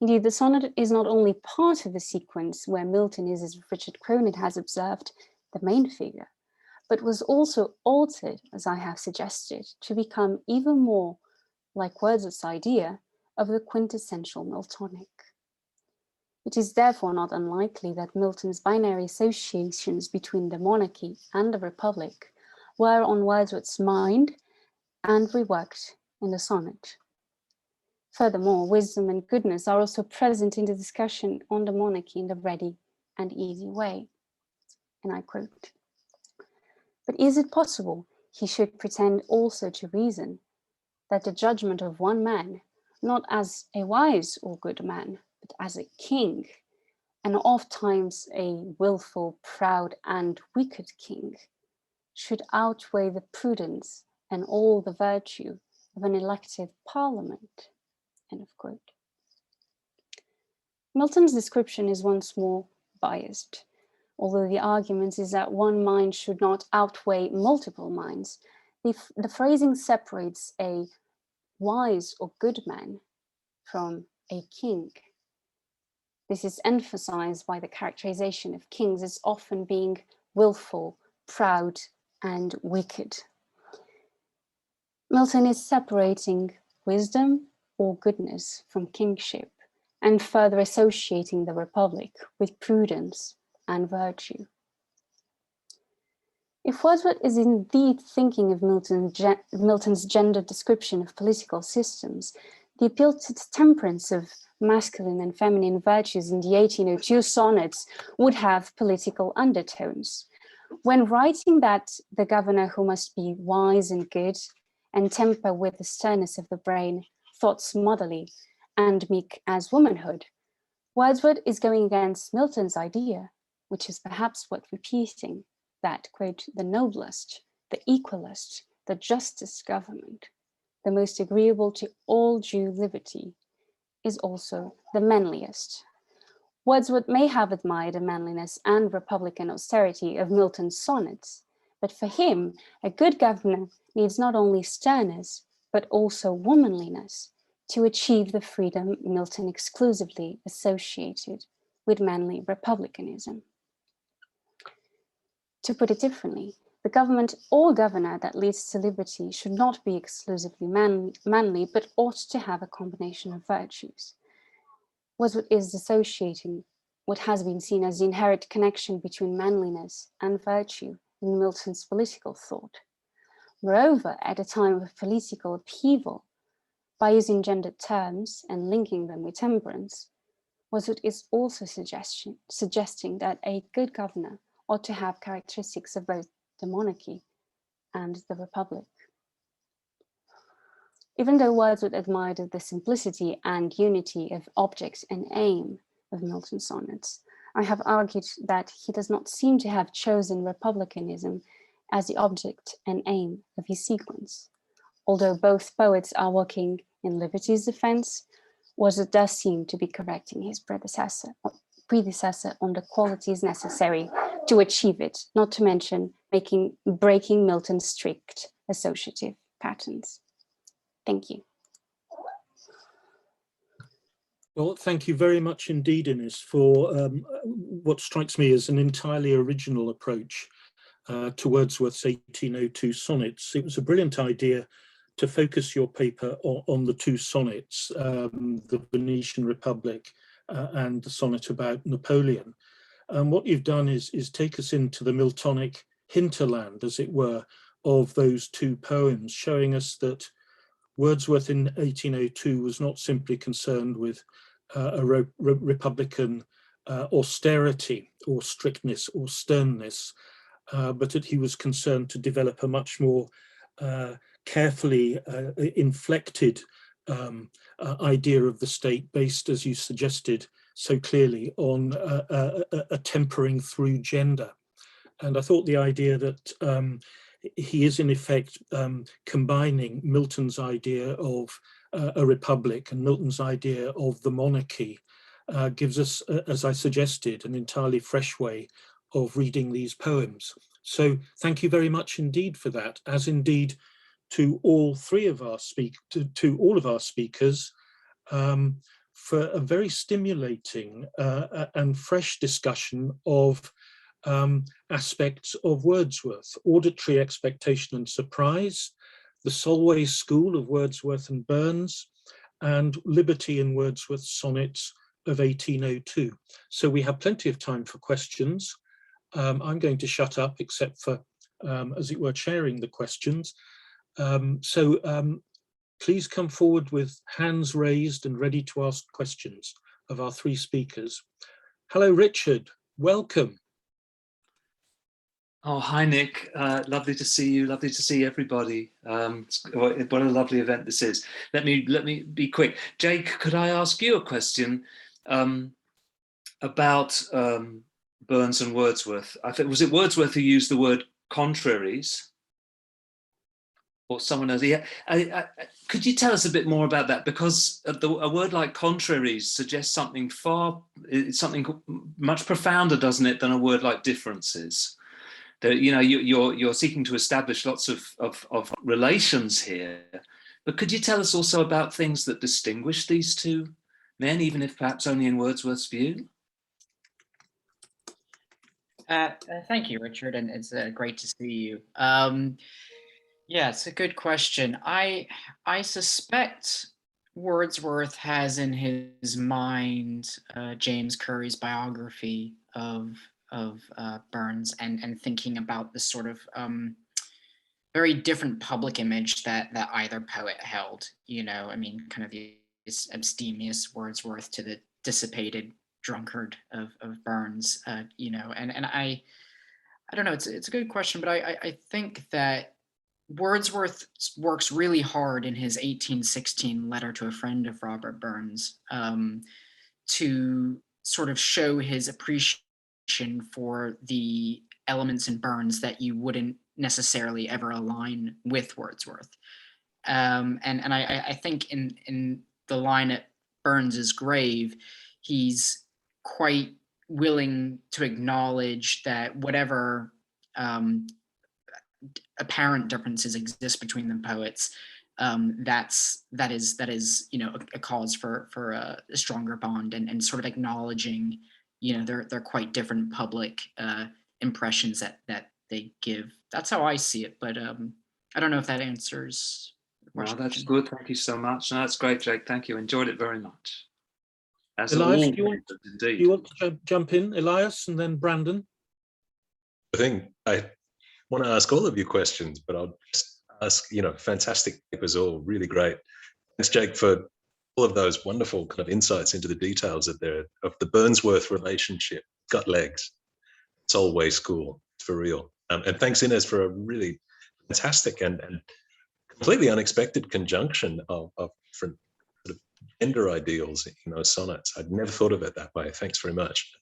Indeed, the sonnet is not only part of the sequence where Milton is, as Richard Cronin has observed, the main figure, but was also altered, as I have suggested, to become even more like Wordsworth's idea of the quintessential Miltonic. It is therefore not unlikely that Milton's binary associations between the monarchy and the republic were on Wordsworth's mind and reworked in the sonnet. Furthermore, wisdom and goodness are also present in the discussion on the monarchy in the ready and easy way. And I quote, but is it possible he should pretend also to reason, that the judgment of one man, not as a wise or good man, but as a king, and oft times a willful, proud, and wicked king, should outweigh the prudence and all the virtue of an elective parliament? End of quote. Milton's description is once more biased. Although the argument is that one mind should not outweigh multiple minds, the phrasing separates a wise or good man from a king. This is emphasized by the characterization of kings as often being willful, proud, and wicked. Milton is separating wisdom or goodness from kingship and further associating the republic with prudence and virtue. If Wordsworth is indeed thinking of Milton's gender description of political systems, the appeal to the temperance of masculine and feminine virtues in the 1802 sonnets would have political undertones. When writing that the governor who must be wise and good and temper with the sternness of the brain, thoughts motherly and meek as womanhood, Wordsworth is going against Milton's idea, which is perhaps worth repeating, that, quote, the noblest, the equalest, the justest government, the most agreeable to all due liberty, is also the manliest. Wordsworth may have admired the manliness and republican austerity of Milton's sonnets, but for him, a good governor needs not only sternness, but also womanliness to achieve the freedom Milton exclusively associated with manly republicanism. To put it differently, the government or governor that leads to liberty should not be exclusively manly, but ought to have a combination of virtues. Wordsworth is associating what has been seen as the inherent connection between manliness and virtue in Milton's political thought. Moreover, at a time of political upheaval, by using gendered terms and linking them with temperance, Wordsworth is also suggesting that a good governor ought to have characteristics of both the monarchy and the republic. Even though Wordsworth admired the simplicity and unity of object and aim of Milton's sonnets, I have argued that he does not seem to have chosen republicanism as the object and aim of his sequence. Although both poets are working in liberty's defense, Wordsworth does seem to be correcting his predecessor on the qualities necessary to achieve it, not to mention breaking Milton's strict associative patterns. Thank you. Well, thank you very much indeed, Inês, for what strikes me as an entirely original approach to Wordsworth's 1802 sonnets. It was a brilliant idea to focus your paper on the two sonnets, the Venetian Republic and the sonnet about Napoleon. And what you've done is take us into the Miltonic hinterland, as it were, of those two poems, showing us that Wordsworth in 1802 was not simply concerned with a republican austerity or strictness or sternness, but that he was concerned to develop a much more carefully inflected idea of the state based, as you suggested so clearly, on a tempering through gender. And I thought the idea that he is in effect combining Milton's idea of a republic and Milton's idea of the monarchy gives us, as I suggested, an entirely fresh way of reading these poems. So thank you very much indeed for that, as indeed to all three of our to all of our speakers for a very stimulating and fresh discussion of aspects of Wordsworth: auditory expectation and surprise, the Solway School of Wordsworth and Burns, and liberty in Wordsworth's sonnets of 1802. So we have plenty of time for questions. I'm going to shut up, except for, as it were, chairing the questions. Please come forward with hands raised and ready to ask questions of our three speakers. Hello, Richard. Welcome. Oh, hi, Nick. Lovely to see you. Lovely to see everybody. What a lovely event this is. Let me be quick. Jake, could I ask you a question about Burns and Wordsworth? I think, was it Wordsworth who used the word contraries? Or someone else? Yeah. Could you tell us a bit more about that? Because a word like contraries suggests something something much profounder, doesn't it, than a word like differences? That, you know, you're seeking to establish lots of relations here, but could you tell us also about things that distinguish these two men, even if perhaps only in Wordsworth's view? Thank you, Richard, and it's great to see you. Yeah, it's a good question. I suspect Wordsworth has in his mind James Curry's biography of Burns and thinking about this sort of very different public image that either poet held. You know, I mean, kind of the abstemious Wordsworth to the dissipated drunkard of Burns. You know, and I don't know. It's a good question, but I think that Wordsworth works really hard in his 1816 letter to a friend of Robert Burns to sort of show his appreciation for the elements in Burns that you wouldn't necessarily ever align with Wordsworth. And I think in the line at Burns's grave, he's quite willing to acknowledge that whatever apparent differences exist between the poets, that is a cause for a stronger bond, and sort of acknowledging they're quite different public impressions that they give. That's how I see it, but I don't know if that answers the Well, question. that's good. Thank you so much. No, that's great, Jake. Thank you. Enjoyed it very much. As Elias, all do you indeed. want to jump in, Elias, and then Brandon? I think I want to ask all of you questions, but I'll just ask, fantastic papers, all really great. Thanks, Jake, for all of those wonderful kind of insights into the details of the Burnsworth relationship. It's got legs. It's always school, for real. And thanks, Inês, for a really fantastic and completely unexpected conjunction of different sort of gender ideals in those sonnets. I'd never thought of it that way. Thanks very much.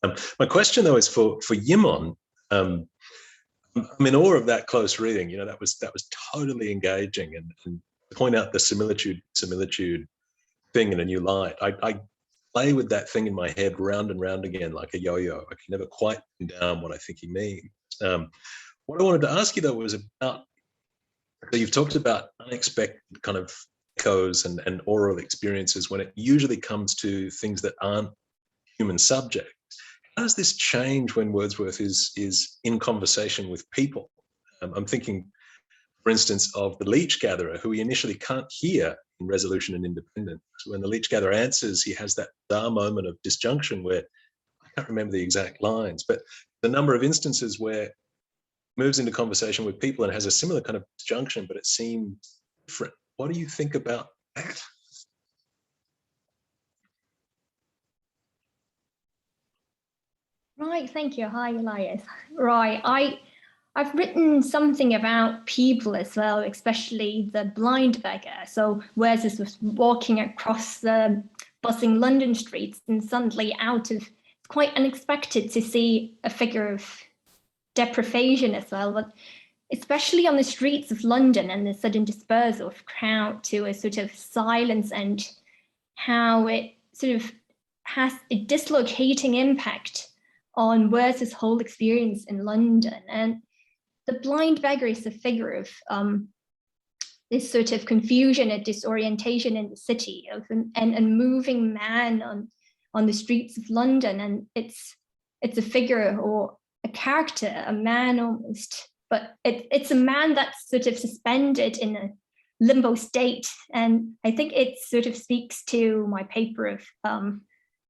My question, though, is for Yimon. I'm in awe of that close reading. That was totally engaging, and point out the similitude thing in a new light. I play with that thing in my head round and round again like a yo-yo. I can never quite pin down what I think he means. What I wanted to ask you, though, was about, so you've talked about unexpected kind of echoes and oral experiences when it usually comes to things that aren't human subjects. How does this change when Wordsworth is in conversation with people? I'm thinking, for instance, of the leech gatherer, who he initially can't hear in Resolution and Independence. When the leech gatherer answers, he has that bizarre moment of disjunction where I can't remember the exact lines, but the number of instances where he moves into conversation with people and has a similar kind of disjunction, but it seems different. What do you think about that? Right, thank you. Hi, Elias. Right, I've written something about people as well, especially the blind beggar. So Wordsworth was walking across the buzzing London streets, and suddenly it's quite unexpected to see a figure of deprivation as well, but especially on the streets of London and the sudden dispersal of crowd to a sort of silence, and how it sort of has a dislocating impact on Wordsworth's whole experience in London. And the blind beggar is a figure of this sort of confusion and disorientation in the city, of a moving man on the streets of London. And it's a figure or a character, a man almost, but it's a man that's sort of suspended in a limbo state. And I think it sort of speaks to my paper of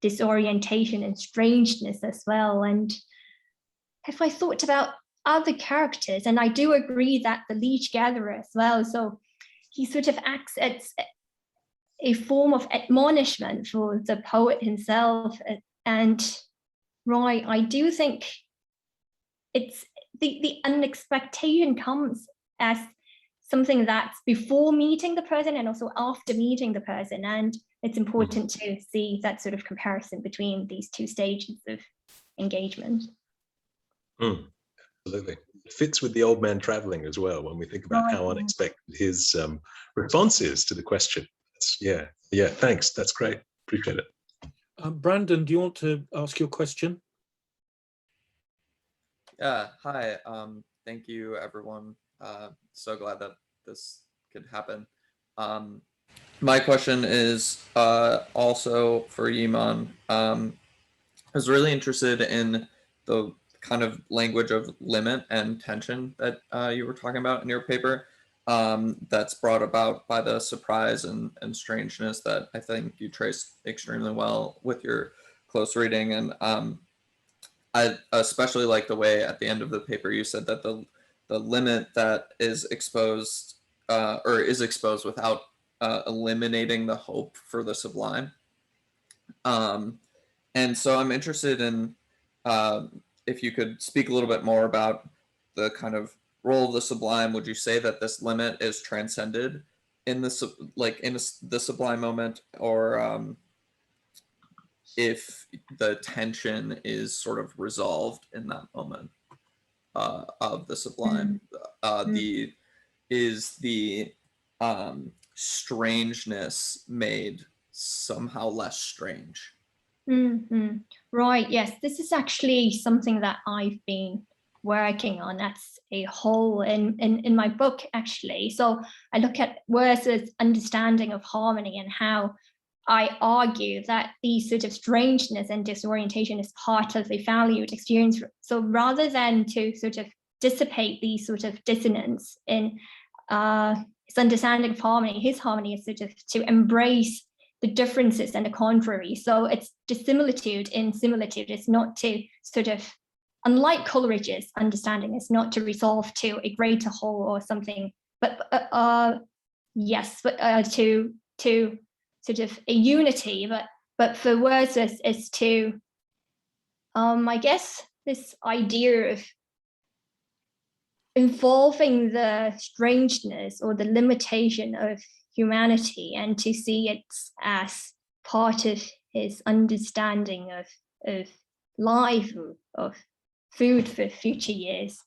disorientation and strangeness as well. And if I thought about other characters, and I do agree that the leech gatherer as well, so he sort of acts as a form of admonishment for the poet himself. And right, I do think it's the unexpectation comes as something that's before meeting the person and also after meeting the person. And it's important to see that sort of comparison between these two stages of engagement. Absolutely. It fits with the old man traveling as well, when we think about how unexpected his response is to the question. Yeah, thanks. That's great. Appreciate it. Brandon, do you want to ask your question? Yeah, hi. Thank you, everyone. So glad that this could happen. My question is also for Yimon. I was really interested in the kind of language of limit and tension that you were talking about in your paper, that's brought about by the surprise and strangeness that I think you traced extremely well with your close reading. And I especially like the way at the end of the paper you said that the limit that is exposed without eliminating the hope for the sublime. And so I'm interested in if you could speak a little bit more about the kind of role of the sublime. Would you say that this limit is transcended in the sublime moment, or if the tension is sort of resolved in that moment of the sublime? Is the strangeness made somehow less strange? Right, yes, this is actually something that I've been working on as a whole in my book, actually. So I look at Wordsworth's understanding of harmony and how I argue that the sort of strangeness and disorientation is part of a valued experience. So rather than to sort of dissipate the sort of dissonance in his understanding of harmony, his harmony is sort of to embrace the differences and the contrary. So it's dissimilitude in similitude. It's not to sort of, unlike Coleridge's understanding, it's not to resolve to a greater whole or something, but to sort of a unity. But for Wordsworth is to, I guess, this idea of involving the strangeness or the limitation of humanity and to see it as part of his understanding of life, of food for future years.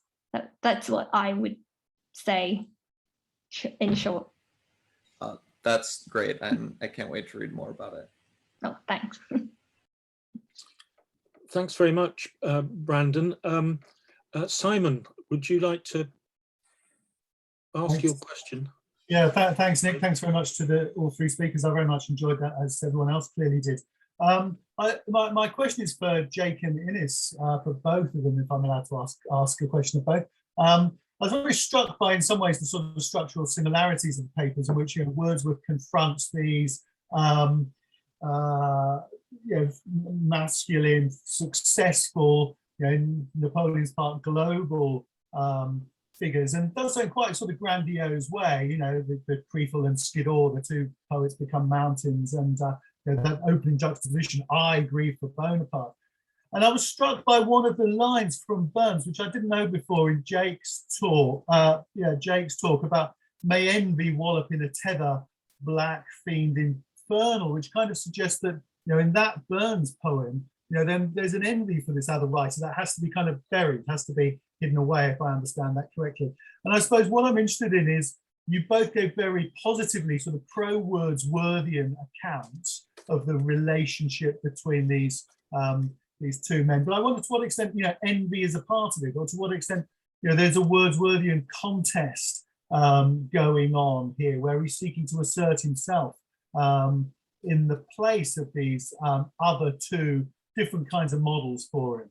That's what I would say in short. That's great, and I can't wait to read more about it. Oh, thanks. Thanks very much, Brandon. Simon, would you like to ask your question? Yeah, thanks, Nick. Thanks very much to all three speakers. I very much enjoyed that, as everyone else clearly did. My question is for Jake and Inês, for both of them, if I'm allowed to ask a question of both. I was very struck by, in some ways, the sort of structural similarities of the papers in which Wordsworth confronts these masculine, successful, in Napoleon's part, global figures, and does so in quite a sort of grandiose way. The Creefel and Skiddaw, the two poets, become mountains, and that opening juxtaposition, I grieve for Bonaparte. And I was struck by one of the lines from Burns, which I didn't know before, in Jake's talk. Jake's talk about "may envy wallop in a tether, black fiend infernal," which kind of suggests that in that Burns poem, then there's an envy for this other writer that has to be kind of buried, has to be hidden away, if I understand that correctly. And I suppose what I'm interested in is, you both gave very positively sort of pro-Wordsworthian accounts of the relationship between these two men. But I wonder to what extent envy is a part of it, or to what extent there's a Wordsworthian contest going on here, where he's seeking to assert himself in the place of these other two different kinds of models for him.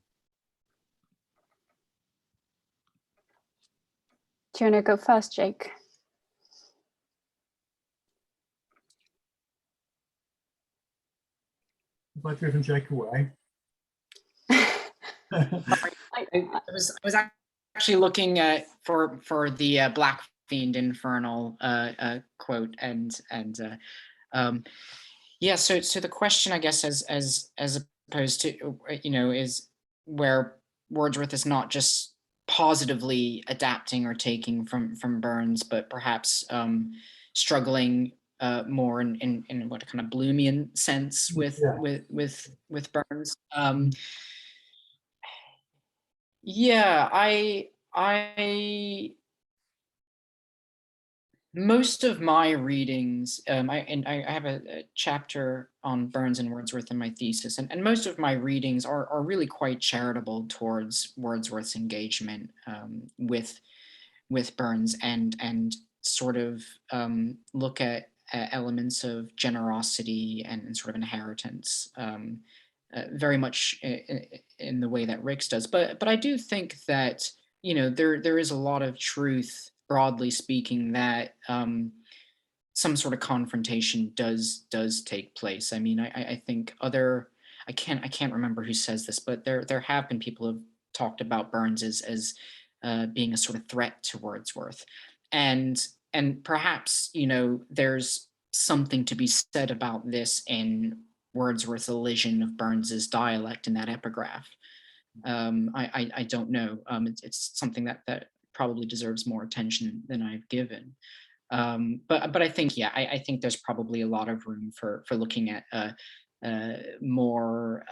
Do you want to go first, Jake? Have I driven Jake away? I was actually looking for the Black Fiend Infernal quote, and yeah. So the question, I guess, as opposed to is where Wordsworth is not just positively adapting or taking from Burns, but perhaps struggling more in what a kind of Bloomian sense with Burns. I most of my readings, I have a chapter on Burns and Wordsworth in my thesis, and most of my readings are really quite charitable towards Wordsworth's engagement with Burns, and sort of look at elements of generosity and sort of inheritance, very much in the way that Rix does. But I do think that there is a lot of truth, broadly speaking, that some sort of confrontation does take place. I mean, I think I can't remember who says this, but there have been people who have talked about Burns as being a sort of threat to Wordsworth, and perhaps there's something to be said about this in Wordsworth's elision of Burns's dialect in that epigraph. I don't know. It's something that probably deserves more attention than I've given. But I think, I think there's probably a lot of room for looking at more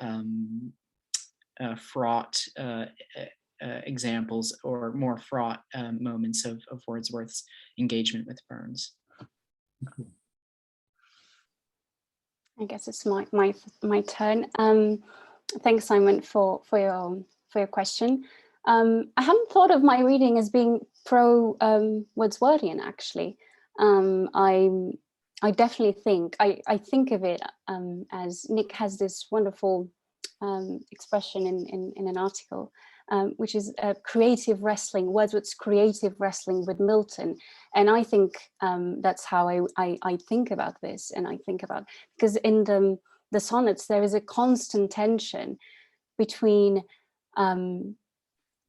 fraught examples, or more fraught moments of Wordsworth's engagement with Burns. I guess it's my turn. Thanks, Simon, for your question. I hadn't thought of my reading as being pro Wordsworthian, actually. I definitely think I think of it as Nick has this wonderful expression in an article, which is creative wrestling, Wordsworth's creative wrestling with Milton. And I think that's how I think about this, and I think about, because in the sonnets, there is a constant tension between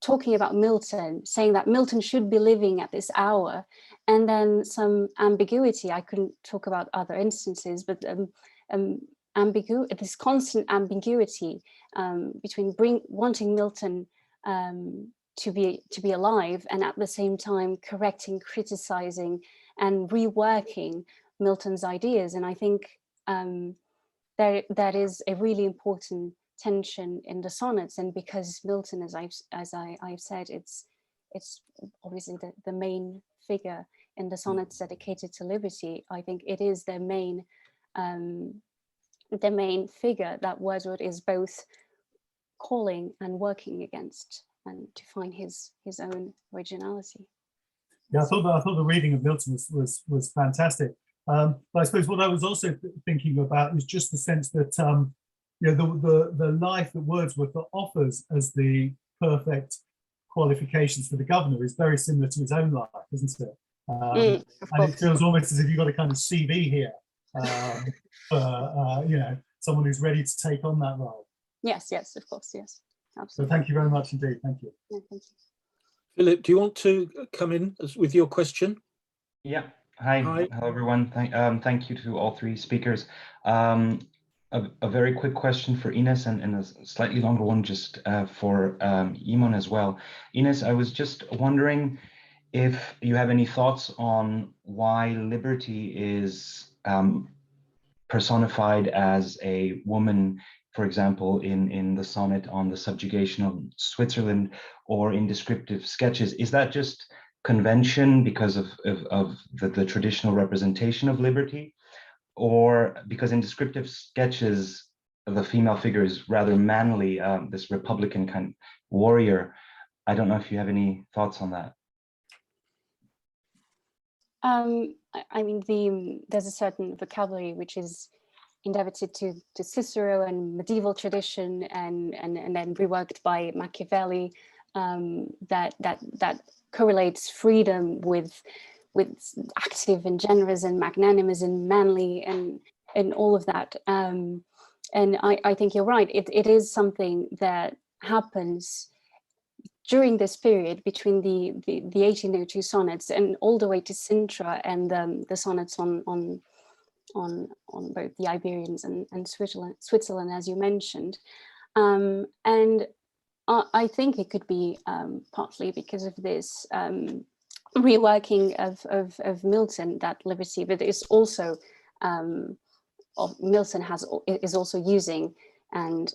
talking about Milton, saying that Milton should be living at this hour, and then some ambiguity. I couldn't talk about other instances, but this constant ambiguity between wanting Milton to be alive, and at the same time correcting, criticizing, and reworking Milton's ideas. And I think that is a really important tension in the sonnets. And because Milton, as I've said, it's obviously the main figure in the sonnets dedicated to liberty. I think it is the main figure that Wordsworth is both calling and working against, and to find his own originality. Yeah, I thought the reading of Milton was fantastic. But I suppose what I was also thinking about is just the sense that the life that Wordsworth offers as the perfect qualifications for the governor is very similar to his own life, isn't it? And it feels almost as if you've got a kind of CV here for someone who's ready to take on that role. Yes, of course, yes, absolutely. So thank you very much indeed. Thank you. Yeah, thank you. Philip, do you want to come in with your question? Yeah. Hi. Hello, everyone. Thank you to all three speakers. A very quick question for Inês, and a slightly longer one just for Yimon as well. Inês, I was just wondering if you have any thoughts on why liberty is personified as a woman, for example, in the sonnet on the subjugation of Switzerland, or in descriptive sketches. Is that just convention because of the traditional representation of liberty? Or because in descriptive sketches, the female figure is rather manly, this Republican kind of warrior? I don't know if you have any thoughts on that. I mean, there's a certain vocabulary which is endeavored to Cicero and medieval tradition, and then reworked by Machiavelli, that correlates freedom with active and generous and magnanimous and manly and all of that. And I think you're right. It is something that happens during this period between the 1802 sonnets and all the way to Sintra, and the sonnets on both the Iberians and Switzerland, as you mentioned. And I think it could be partly because of this reworking of Milton, that liberty, but it's also Milton is also using and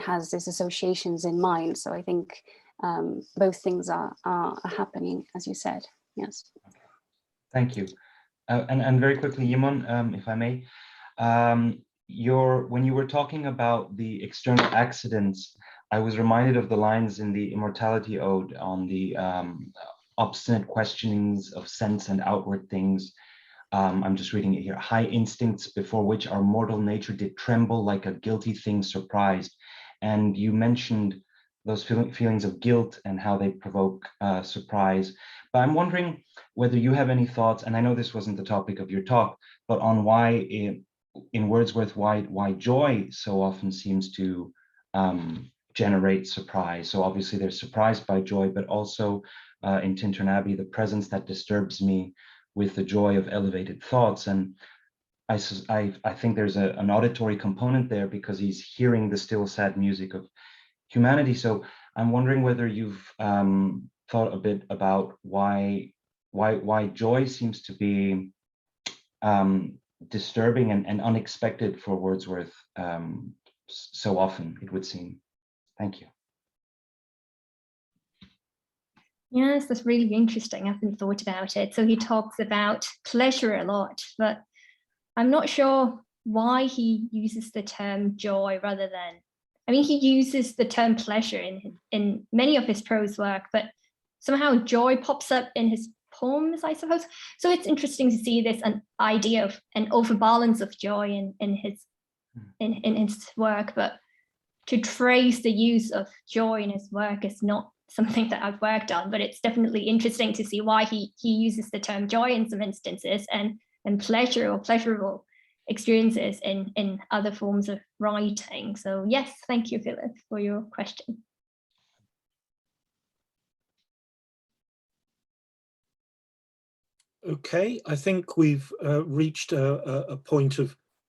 has these associations in mind. So I think both things are happening, as you said. Yes. Thank you. And very quickly, Yimon, if I may, when you were talking about the external accidents, I was reminded of the lines in the Immortality Ode on the obstinate questionings of sense and outward things. I'm just reading it here. High instincts before which our mortal nature did tremble like a guilty thing surprised. And you mentioned those feelings of guilt and how they provoke surprise. But I'm wondering whether you have any thoughts, and I know this wasn't the topic of your talk, but on why in Wordsworth, why joy so often seems to generate surprise. So obviously there's surprise by joy, but also in Tintern Abbey, the presence that disturbs me with the joy of elevated thoughts. And I think there's an auditory component there because he's hearing the still sad music of humanity. So I'm wondering whether you've thought a bit about why joy seems to be disturbing and unexpected for Wordsworth so often, it would seem. Thank you. Yes, that's really interesting. I haven't thought about it. So he talks about pleasure a lot, but I'm not sure why he uses the term joy rather than, I mean, he uses the term pleasure in many of his prose work, but somehow joy pops up in his poems, I suppose. So it's interesting to see this an idea of an overbalance of joy in his work, but to trace the use of joy in his work is not something that I've worked on, but it's definitely interesting to see why he uses the term joy in some instances and pleasure or pleasurable experiences in other forms of writing. So yes, thank you, Philip, for your question. Okay, I think we've reached a point of